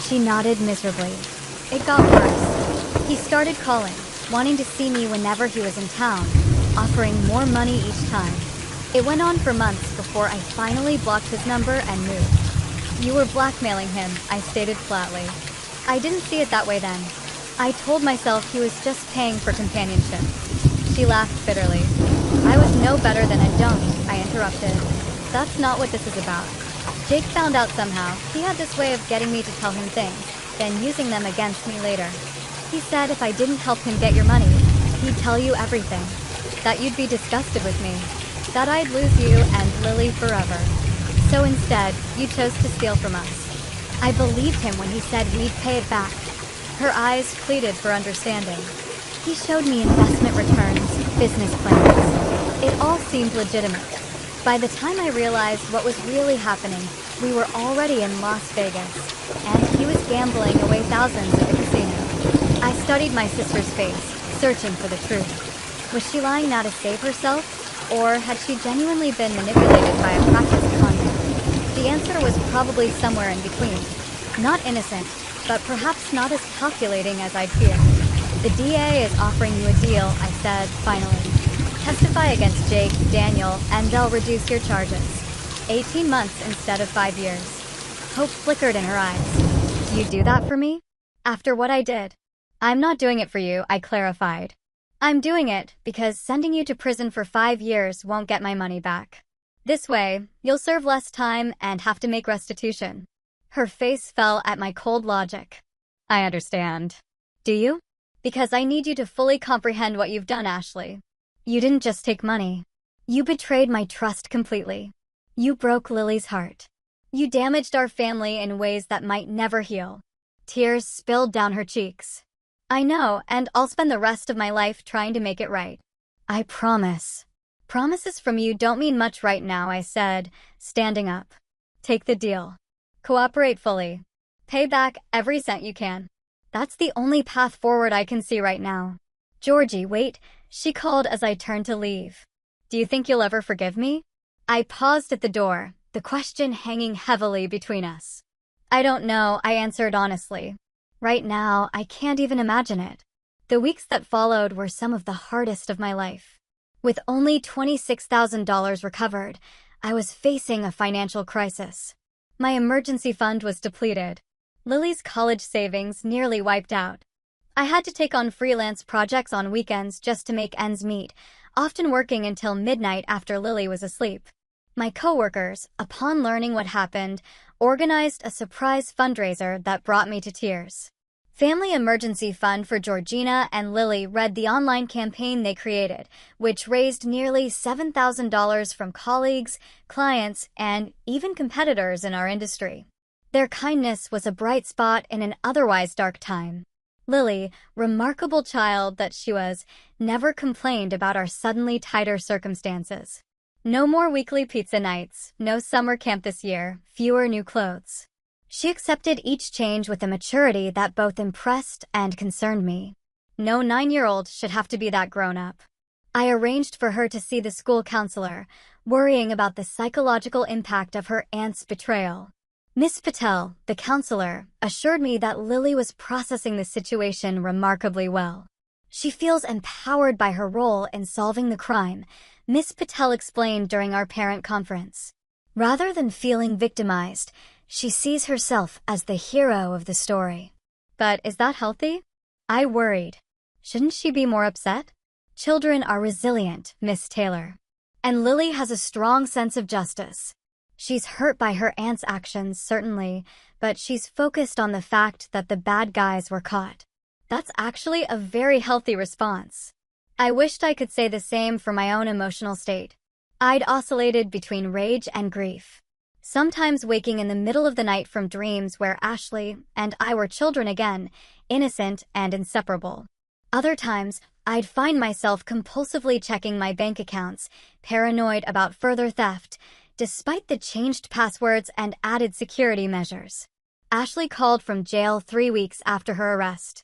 She nodded miserably. It got worse. He started calling, wanting to see me whenever he was in town, offering more money each time. It went on for months before I finally blocked his number and moved. You were blackmailing him, I stated flatly. I didn't see it that way then. I told myself he was just paying for companionship. She laughed bitterly. I was no better than a donkey, I interrupted. That's not what this is about. Jake found out somehow. He had this way of getting me to tell him things, then using them against me later. He said if I didn't help him get your money, he'd tell you everything. That you'd be disgusted with me. That I'd lose you and Lily forever. So instead, you chose to steal from us. I believed him when he said we'd pay it back. Her eyes pleaded for understanding. He showed me investment returns, business plans. It all seemed legitimate. By the time I realized what was really happening, we were already in Las Vegas, and he was gambling away thousands at the casino. I studied my sister's face, searching for the truth. Was she lying now to save herself, or had she genuinely been manipulated by a practiced con man? The answer was probably somewhere in between. Not innocent, but perhaps not as calculating as I'd feared. The DA is offering you a deal, I said, finally. Testify against Jake, Daniel, and they'll reduce your charges. 18 months instead of 5 years. Hope flickered in her eyes. You'd do that for me? After what I did? I'm not doing it for you, I clarified. I'm doing it because sending you to prison for 5 years won't get my money back. This way, you'll serve less time and have to make restitution. Her face fell at my cold logic. I understand. Do you? Because I need you to fully comprehend what you've done, Ashley. You didn't just take money. You betrayed my trust completely. You broke Lily's heart. You damaged our family in ways that might never heal. Tears spilled down her cheeks. I know, and I'll spend the rest of my life trying to make it right. I promise. Promises from you don't mean much right now, I said, standing up. Take the deal. Cooperate fully. Pay back every cent you can. That's the only path forward I can see right now. Georgie, wait, she called as I turned to leave. Do you think you'll ever forgive me? I paused at the door, the question hanging heavily between us. I don't know, I answered honestly. Right now, I can't even imagine it. The weeks that followed were some of the hardest of my life. With only $26,000 recovered, I was facing a financial crisis. My emergency fund was depleted. Lily's college savings nearly wiped out. I had to take on freelance projects on weekends just to make ends meet, often working until midnight after Lily was asleep. My coworkers, upon learning what happened, organized a surprise fundraiser that brought me to tears. Family Emergency Fund for Georgina and Lily read the online campaign they created, which raised nearly $7,000 from colleagues, clients, and even competitors in our industry. Their kindness was a bright spot in an otherwise dark time. Lily, remarkable child that she was, never complained about our suddenly tighter circumstances. No more weekly pizza nights, no summer camp this year, fewer new clothes. She accepted each change with a maturity that both impressed and concerned me. No 9-year-old should have to be that grown-up. I arranged for her to see the school counselor, worrying about the psychological impact of her aunt's betrayal. Miss Patel, the counselor, assured me that Lily was processing the situation remarkably well. She feels empowered by her role in solving the crime, Miss Patel explained during our parent conference. Rather than feeling victimized, she sees herself as the hero of the story. But is that healthy? I worried. Shouldn't she be more upset? Children are resilient, Miss Taylor. And Lily has a strong sense of justice. She's hurt by her aunt's actions, certainly, but she's focused on the fact that the bad guys were caught. That's actually a very healthy response. I wished I could say the same for my own emotional state. I'd oscillated between rage and grief. Sometimes waking in the middle of the night from dreams where Ashley and I were children again, innocent and inseparable. Other times, I'd find myself compulsively checking my bank accounts, paranoid about further theft, despite the changed passwords and added security measures. Ashley called from jail 3 weeks after her arrest.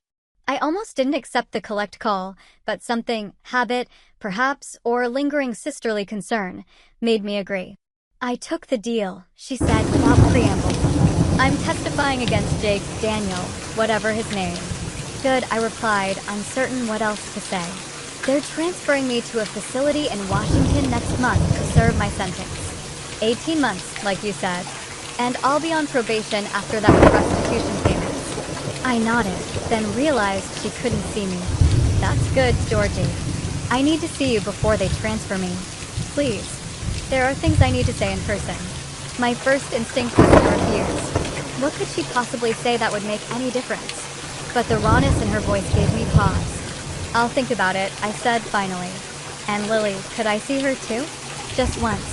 I almost didn't accept the collect call, but something, habit, perhaps, or lingering sisterly concern, made me agree. I took the deal, she said without preamble. I'm testifying against Jake Daniel, whatever his name. Good, I replied, uncertain what else to say. They're transferring me to a facility in Washington next month to serve my sentence. 18 months, like you said. And I'll be on probation after that with restitution payments. I nodded, then realized she couldn't see me. That's good, Georgie. I need to see you before they transfer me. Please. There are things I need to say in person. My first instinct was to refuse. What could she possibly say that would make any difference? But the rawness in her voice gave me pause. I'll think about it, I said finally. And Lily, could I see her too? Just once.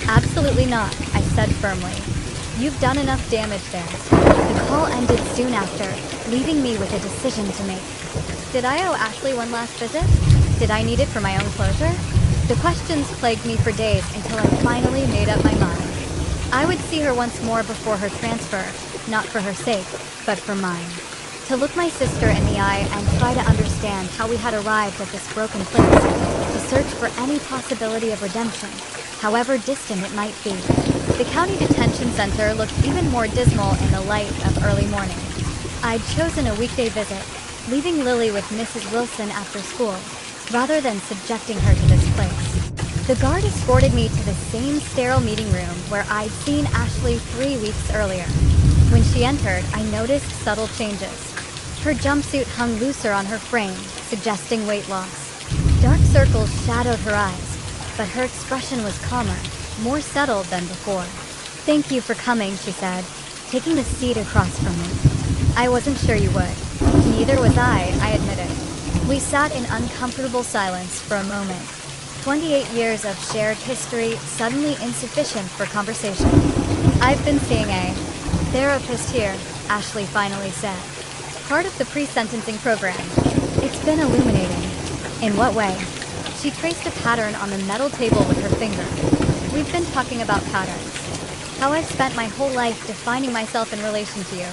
Absolutely not, I said firmly. You've done enough damage there. The call ended soon after, leaving me with a decision to make. Did I owe Ashley one last visit? Did I need it for my own closure? The questions plagued me for days until I finally made up my mind. I would see her once more before her transfer, not for her sake, but for mine. To look my sister in the eye and try to understand how we had arrived at this broken place, to search for any possibility of redemption, however distant it might be. The county detention center looked even more dismal in the light of early morning. I'd chosen a weekday visit, leaving Lily with Mrs. Wilson after school, rather than subjecting her to this place. The guard escorted me to the same sterile meeting room where I'd seen Ashley 3 weeks earlier. When she entered, I noticed subtle changes. Her jumpsuit hung looser on her frame, suggesting weight loss. Dark circles shadowed her eyes, but her expression was calmer, more settled than before. Thank you for coming, she said, taking the seat across from me. I wasn't sure you would. Neither was I admitted. We sat in uncomfortable silence for a moment. 28 years of shared history suddenly insufficient for conversation. I've been seeing a therapist here, Ashley finally said. Part of the pre-sentencing program. It's been illuminating. In what way? She traced a pattern on the metal table with her finger. We've been talking about patterns. How I've spent my whole life defining myself in relation to you.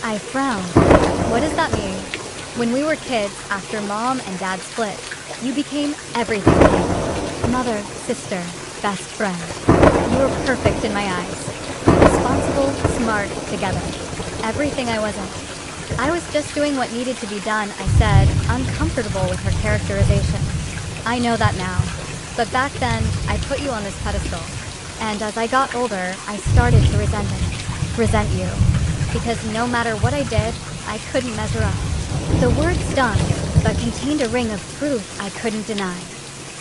I frowned. What does that mean? When we were kids, after Mom and Dad split, you became everything to me. Mother, sister, best friend. You were perfect in my eyes. Responsible, smart, together. Everything I wasn't. I was just doing what needed to be done, I said, uncomfortable with her characterization. I know that now. But back then, I put you on this pedestal. And as I got older, I started to resent you. Because no matter what I did, I couldn't measure up. The words stung, but contained a ring of truth I couldn't deny.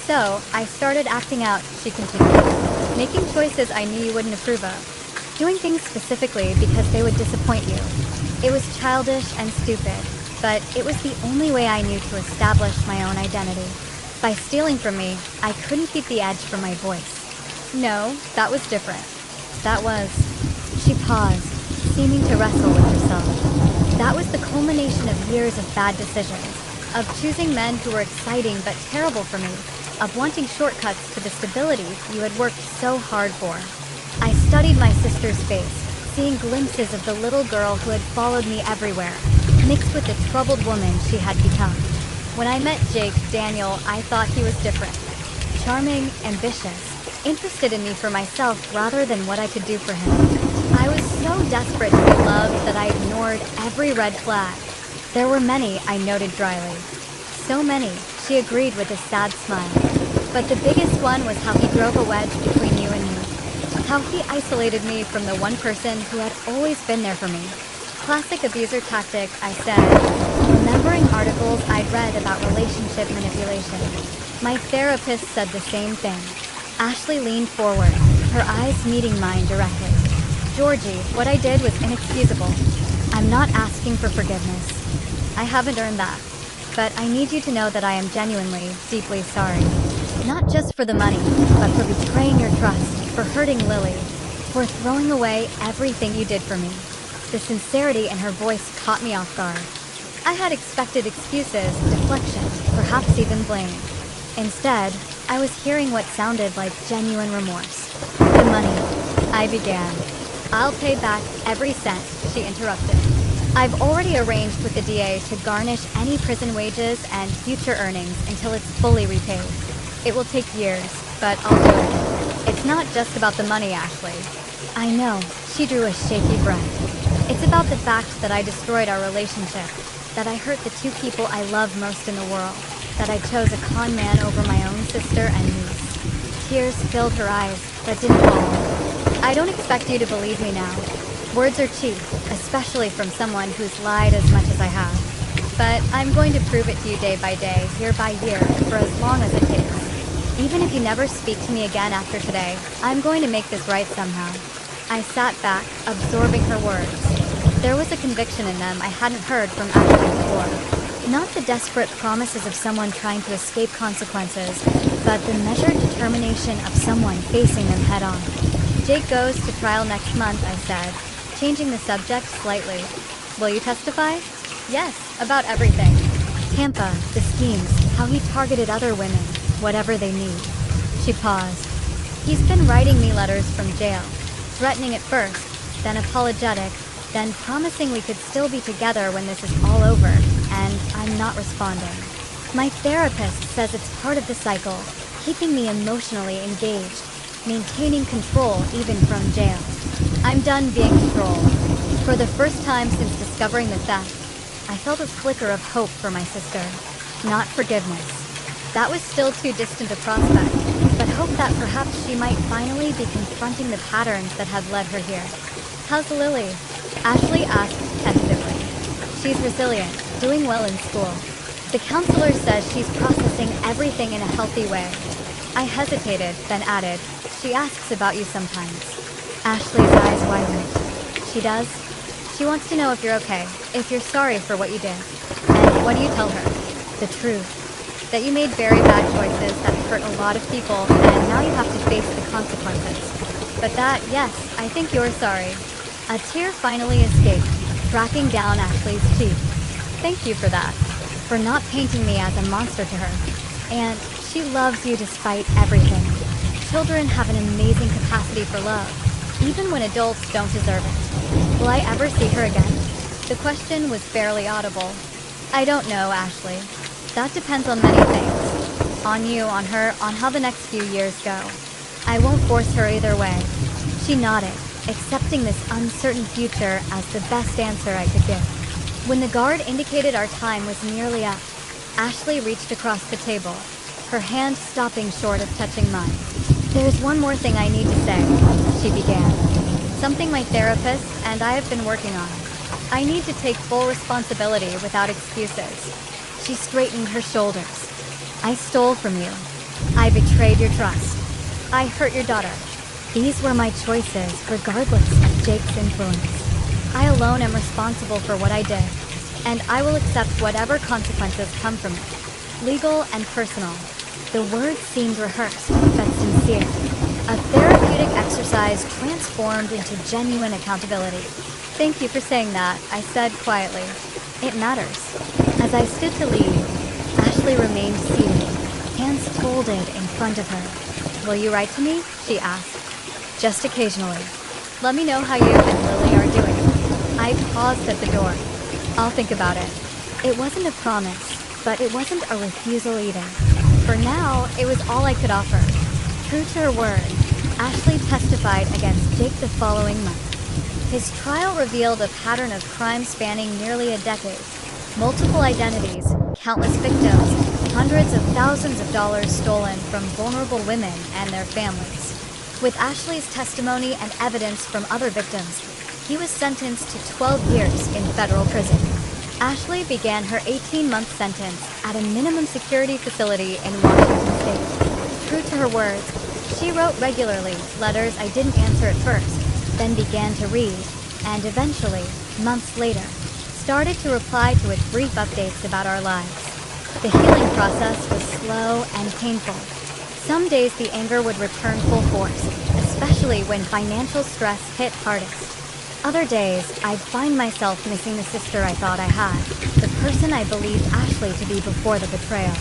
So, I started acting out, she continued. Making choices I knew you wouldn't approve of. Doing things specifically because they would disappoint you. It was childish and stupid, but it was the only way I knew to establish my own identity. By stealing from me, I couldn't keep the edge from my voice. No, that was different. That was... She paused, seeming to wrestle with herself. That was the culmination of years of bad decisions, of choosing men who were exciting but terrible for me, of wanting shortcuts to the stability you had worked so hard for. I studied my sister's face, seeing glimpses of the little girl who had followed me everywhere, mixed with the troubled woman she had become. When I met Jake Daniel, I thought he was different. Charming, ambitious, interested in me for myself rather than what I could do for him. I was so desperate to be loved that I ignored every red flag. There were many, I noted dryly. So many, she agreed with a sad smile. But the biggest one was how he drove a wedge between you and me. How he isolated me from the one person who had always been there for me. Classic abuser tactic, I said, remembering articles I'd read about relationship manipulation. My therapist said the same thing. Ashley leaned forward, her eyes meeting mine directly. Georgie, what I did was inexcusable. I'm not asking for forgiveness. I haven't earned that. But I need you to know that I am genuinely, deeply sorry. Not just for the money, but for betraying your trust, for hurting Lily, for throwing away everything you did for me. The sincerity in her voice caught me off guard. I had expected excuses, deflection, perhaps even blame. Instead, I was hearing what sounded like genuine remorse. The money, I began. I'll pay back every cent, she interrupted. I've already arranged with the DA to garnish any prison wages and future earnings until it's fully repaid. It will take years, but I'll do it. It's not just about the money, Ashley. I know, she drew a shaky breath. It's about the fact that I destroyed our relationship, that I hurt the two people I love most in the world, that I chose a con man over my own sister and niece. Tears filled her eyes, but didn't fall. I don't expect you to believe me now. Words are cheap, especially from someone who's lied as much as I have. But I'm going to prove it to you day by day, year by year, for as long as it takes. Even if you never speak to me again after today, I'm going to make this right somehow. I sat back, absorbing her words. There was a conviction in them I hadn't heard from Ashley before. Not the desperate promises of someone trying to escape consequences, but the measured determination of someone facing them head-on. Jake goes to trial next month, I said, changing the subject slightly. Will you testify? Yes, about everything. Tampa, the schemes, how he targeted other women, whatever they need. She paused. He's been writing me letters from jail, threatening at first, then apologetic, then promising we could still be together when this is all over, and I'm not responding. My therapist says it's part of the cycle, keeping me emotionally engaged, maintaining control even from jail. I'm done being controlled. For the first time since discovering the theft, I felt a flicker of hope for my sister, not forgiveness. That was still too distant a prospect, but hope that perhaps she might finally be confronting the patterns that had led her here. How's Lily? Ashley asked tentatively. She's resilient, doing well in school. The counselor says she's processing everything in a healthy way. I hesitated, then added, she asks about you sometimes. Ashley's eyes widened. She does? She wants to know if you're okay, if you're sorry for what you did. And what do you tell her? The truth. That you made very bad choices that hurt a lot of people, and now you have to face the consequences. But that, yes, I think you're sorry. A tear finally escaped, tracking down Ashley's cheek. Thank you for that. For not painting me as a monster to her. And she loves you despite everything. Children have an amazing capacity for love, even when adults don't deserve it. Will I ever see her again? The question was barely audible. I don't know, Ashley. That depends on many things. On you, on her, on how the next few years go. I won't force her either way. She nodded, accepting this uncertain future as the best answer I could give. When the guard indicated our time was nearly up, Ashley reached across the table, her hand stopping short of touching mine. There's one more thing I need to say, she began. Something my therapist and I have been working on. I need to take full responsibility without excuses. She straightened her shoulders. I stole from you. I betrayed your trust. I hurt your daughter. These were my choices, regardless of Jake's influence. I alone am responsible for what I did, and I will accept whatever consequences come from it, legal and personal. The words seemed rehearsed, but sincere. A therapeutic exercise transformed into genuine accountability. Thank you for saying that, I said quietly. It matters. As I stood to leave, Ashley remained seated, hands folded in front of her. Will you write to me? She asked. Just occasionally. Let me know how you and Lily I paused at the door. I'll think about it. It wasn't a promise, but it wasn't a refusal either. For now, it was all I could offer. True to her word, Ashley testified against Jake the following month. His trial revealed a pattern of crime spanning nearly a decade. Multiple identities, countless victims, hundreds of thousands of dollars stolen from vulnerable women and their families. With Ashley's testimony and evidence from other victims, he was sentenced to 12 years in federal prison. Ashley began her 18-month sentence at a minimum security facility in Washington State. True to her words, she wrote regularly letters I didn't answer at first, then began to read, and eventually, months later, started to reply to its brief updates about our lives. The healing process was slow and painful. Some days the anger would return full force, especially when financial stress hit hardest. Other days, I'd find myself missing the sister I thought I had, the person I believed Ashley to be before the betrayal.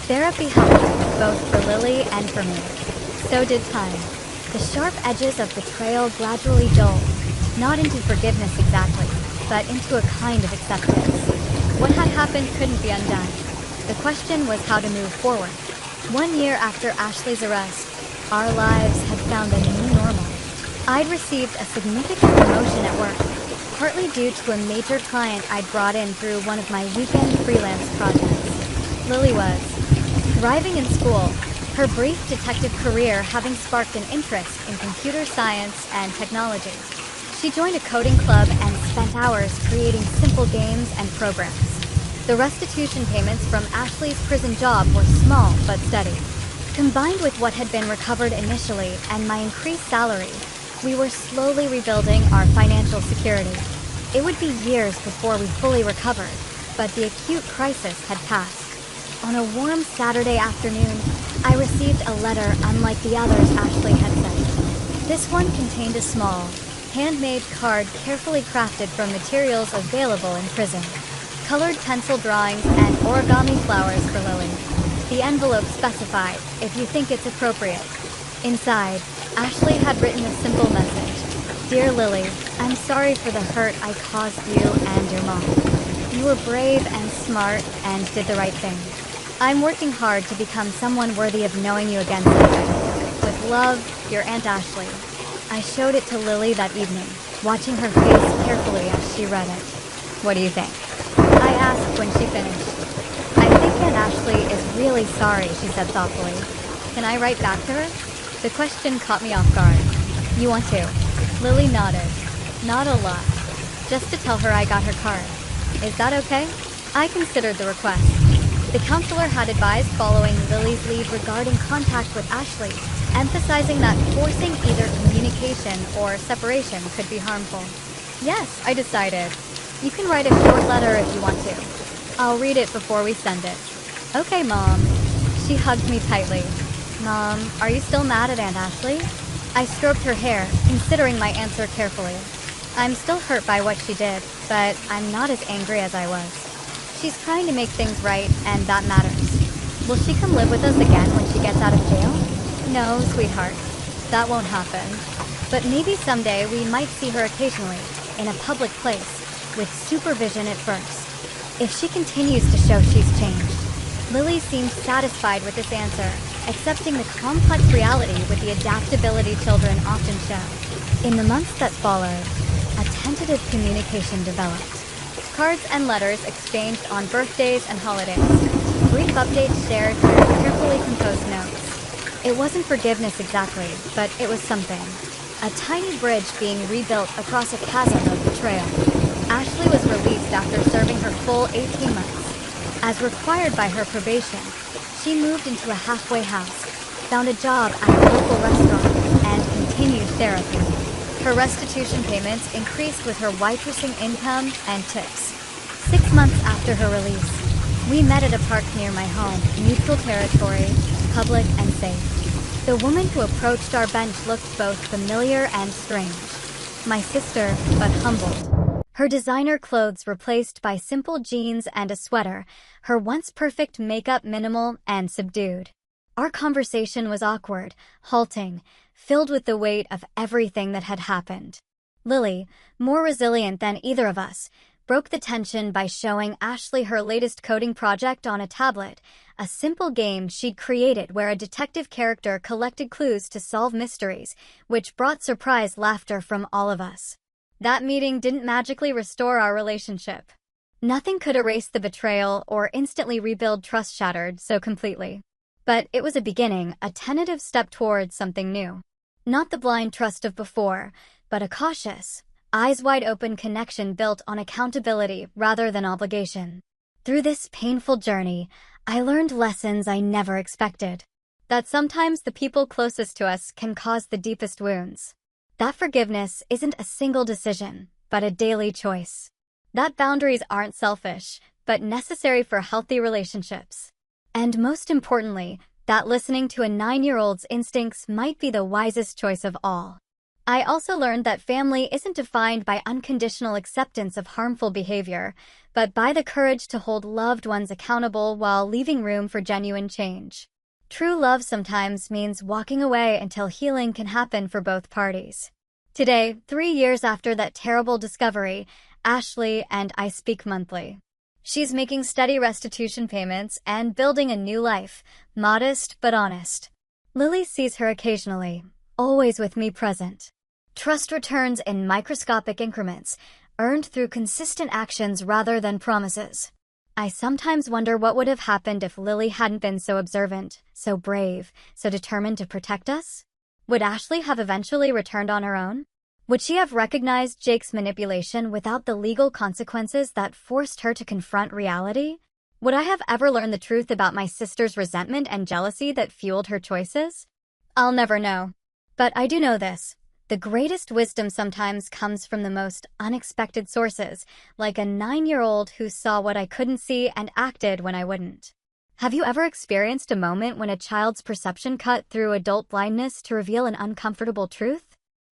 Therapy helped, both for Lily and for me. So did time. The sharp edges of betrayal gradually dulled, not into forgiveness exactly, but into a kind of acceptance. What had happened couldn't be undone. The question was how to move forward. 1 year after Ashley's arrest, our lives had found a new normal. I'd received a significant promotion at work, partly due to a major client I'd brought in through one of my weekend freelance projects. Lily was thriving in school, her brief detective career having sparked an interest in computer science and technology. She joined a coding club and spent hours creating simple games and programs. The restitution payments from Ashley's prison job were small but steady. Combined with what had been recovered initially and my increased salary, we were slowly rebuilding our financial security. It would be years before we fully recovered, but the acute crisis had passed. On a warm Saturday afternoon, I received a letter unlike the others Ashley had sent. This one contained a small, handmade card carefully crafted from materials available in prison. Colored pencil drawings and origami flowers for Lily. The envelope specified, if you think it's appropriate. Inside, Ashley had written a simple message. Dear Lily, I'm sorry for the hurt I caused you and your mom. You were brave and smart and did the right thing. I'm working hard to become someone worthy of knowing you again someday. With love, your Aunt Ashley. I showed it to Lily that evening, watching her face carefully as she read it. What do you think? I asked when she finished. I think Aunt Ashley is really sorry, she said thoughtfully. Can I write back to her? The question caught me off guard. You want to? Lily nodded. Not a lot. Just to tell her I got her card. Is that okay? I considered the request. The counselor had advised following Lily's lead regarding contact with Ashley, emphasizing that forcing either communication or separation could be harmful. Yes, I decided. You can write a short letter if you want to. I'll read it before we send it. Okay, Mom. She hugged me tightly. Mom, are you still mad at Aunt Ashley? I stroked her hair, considering my answer carefully. I'm still hurt by what she did, but I'm not as angry as I was. She's trying to make things right, and that matters. Will she come live with us again when she gets out of jail? No, sweetheart. That won't happen. But maybe someday we might see her occasionally, in a public place, with supervision at first. If she continues to show she's changed. Lily seemed satisfied with this answer, accepting the complex reality with the adaptability children often show. In the months that followed, a tentative communication developed. Cards and letters exchanged on birthdays and holidays. Brief updates shared through carefully composed notes. It wasn't forgiveness exactly, but it was something. A tiny bridge being rebuilt across a chasm of betrayal. Ashley was released after serving her full 18 months. As required by her probation, she moved into a halfway house, found a job at a local restaurant, and continued therapy. Her restitution payments increased with her waitressing income and tips. 6 months after her release, we met at a park near my home, neutral territory, public and safe. The woman who approached our bench looked both familiar and strange. My sister, but humbled. Her designer clothes replaced by simple jeans and a sweater, her once perfect makeup minimal and subdued. Our conversation was awkward, halting, filled with the weight of everything that had happened. Lily, more resilient than either of us, broke the tension by showing Ashley her latest coding project on a tablet, a simple game she'd created where a detective character collected clues to solve mysteries, which brought surprise laughter from all of us. That meeting didn't magically restore our relationship. Nothing could erase the betrayal or instantly rebuild trust shattered so completely. But it was a beginning, a tentative step towards something new. Not the blind trust of before, but a cautious, eyes-wide-open connection built on accountability rather than obligation. Through this painful journey, I learned lessons I never expected. That sometimes the people closest to us can cause the deepest wounds. That forgiveness isn't a single decision, but a daily choice. That boundaries aren't selfish, but necessary for healthy relationships. And most importantly, that listening to a 9-year-old's instincts might be the wisest choice of all. I also learned that family isn't defined by unconditional acceptance of harmful behavior, but by the courage to hold loved ones accountable while leaving room for genuine change. True love sometimes means walking away until healing can happen for both parties. Today, 3 years after that terrible discovery, Ashley and I speak monthly. She's making steady restitution payments and building a new life, modest but honest. Lily sees her occasionally, always with me present. Trust returns in microscopic increments, earned through consistent actions rather than promises. I sometimes wonder what would have happened if Lily hadn't been so observant, so brave, so determined to protect us. Would Ashley have eventually returned on her own? Would she have recognized Jake's manipulation without the legal consequences that forced her to confront reality? Would I have ever learned the truth about my sister's resentment and jealousy that fueled her choices? I'll never know. But I do know this. The greatest wisdom sometimes comes from the most unexpected sources, like a 9-year-old who saw what I couldn't see and acted when I wouldn't. Have you ever experienced a moment when a child's perception cut through adult blindness to reveal an uncomfortable truth?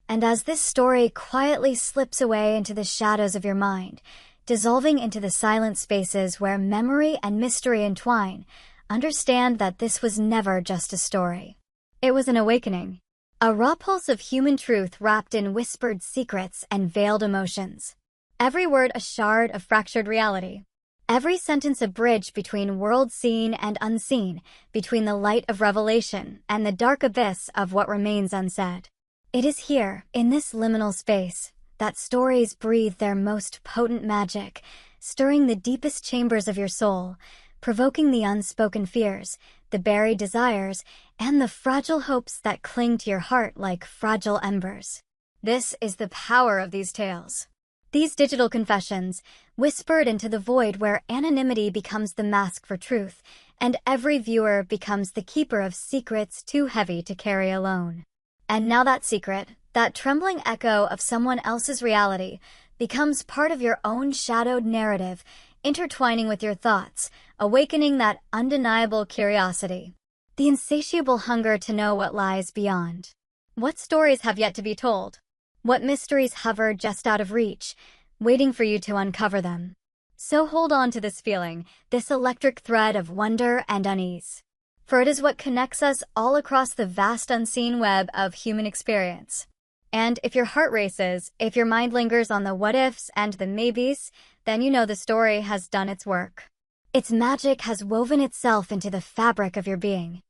And as this story quietly slips away into the shadows of your mind, dissolving into the silent spaces where memory and mystery entwine, understand that this was never just a story. It was an awakening. A raw pulse of human truth wrapped in whispered secrets and veiled emotions. Every word a shard of fractured reality. Every sentence a bridge between worlds seen and unseen, between the light of revelation and the dark abyss of what remains unsaid. It is here, in this liminal space, that stories breathe their most potent magic, stirring the deepest chambers of your soul, provoking the unspoken fears, the buried desires, and the fragile hopes that cling to your heart like fragile embers. This is the power of these tales. These digital confessions, whispered into the void where anonymity becomes the mask for truth, and every viewer becomes the keeper of secrets too heavy to carry alone. And now that secret, that trembling echo of someone else's reality, becomes part of your own shadowed narrative, intertwining with your thoughts, awakening that undeniable curiosity. The insatiable hunger to know what lies beyond. What stories have yet to be told? What mysteries hover just out of reach, waiting for you to uncover them? So hold on to this feeling, this electric thread of wonder and unease. For it is what connects us all across the vast unseen web of human experience. And if your heart races, if your mind lingers on the what-ifs and the maybes, then you know the story has done its work. Its magic has woven itself into the fabric of your being.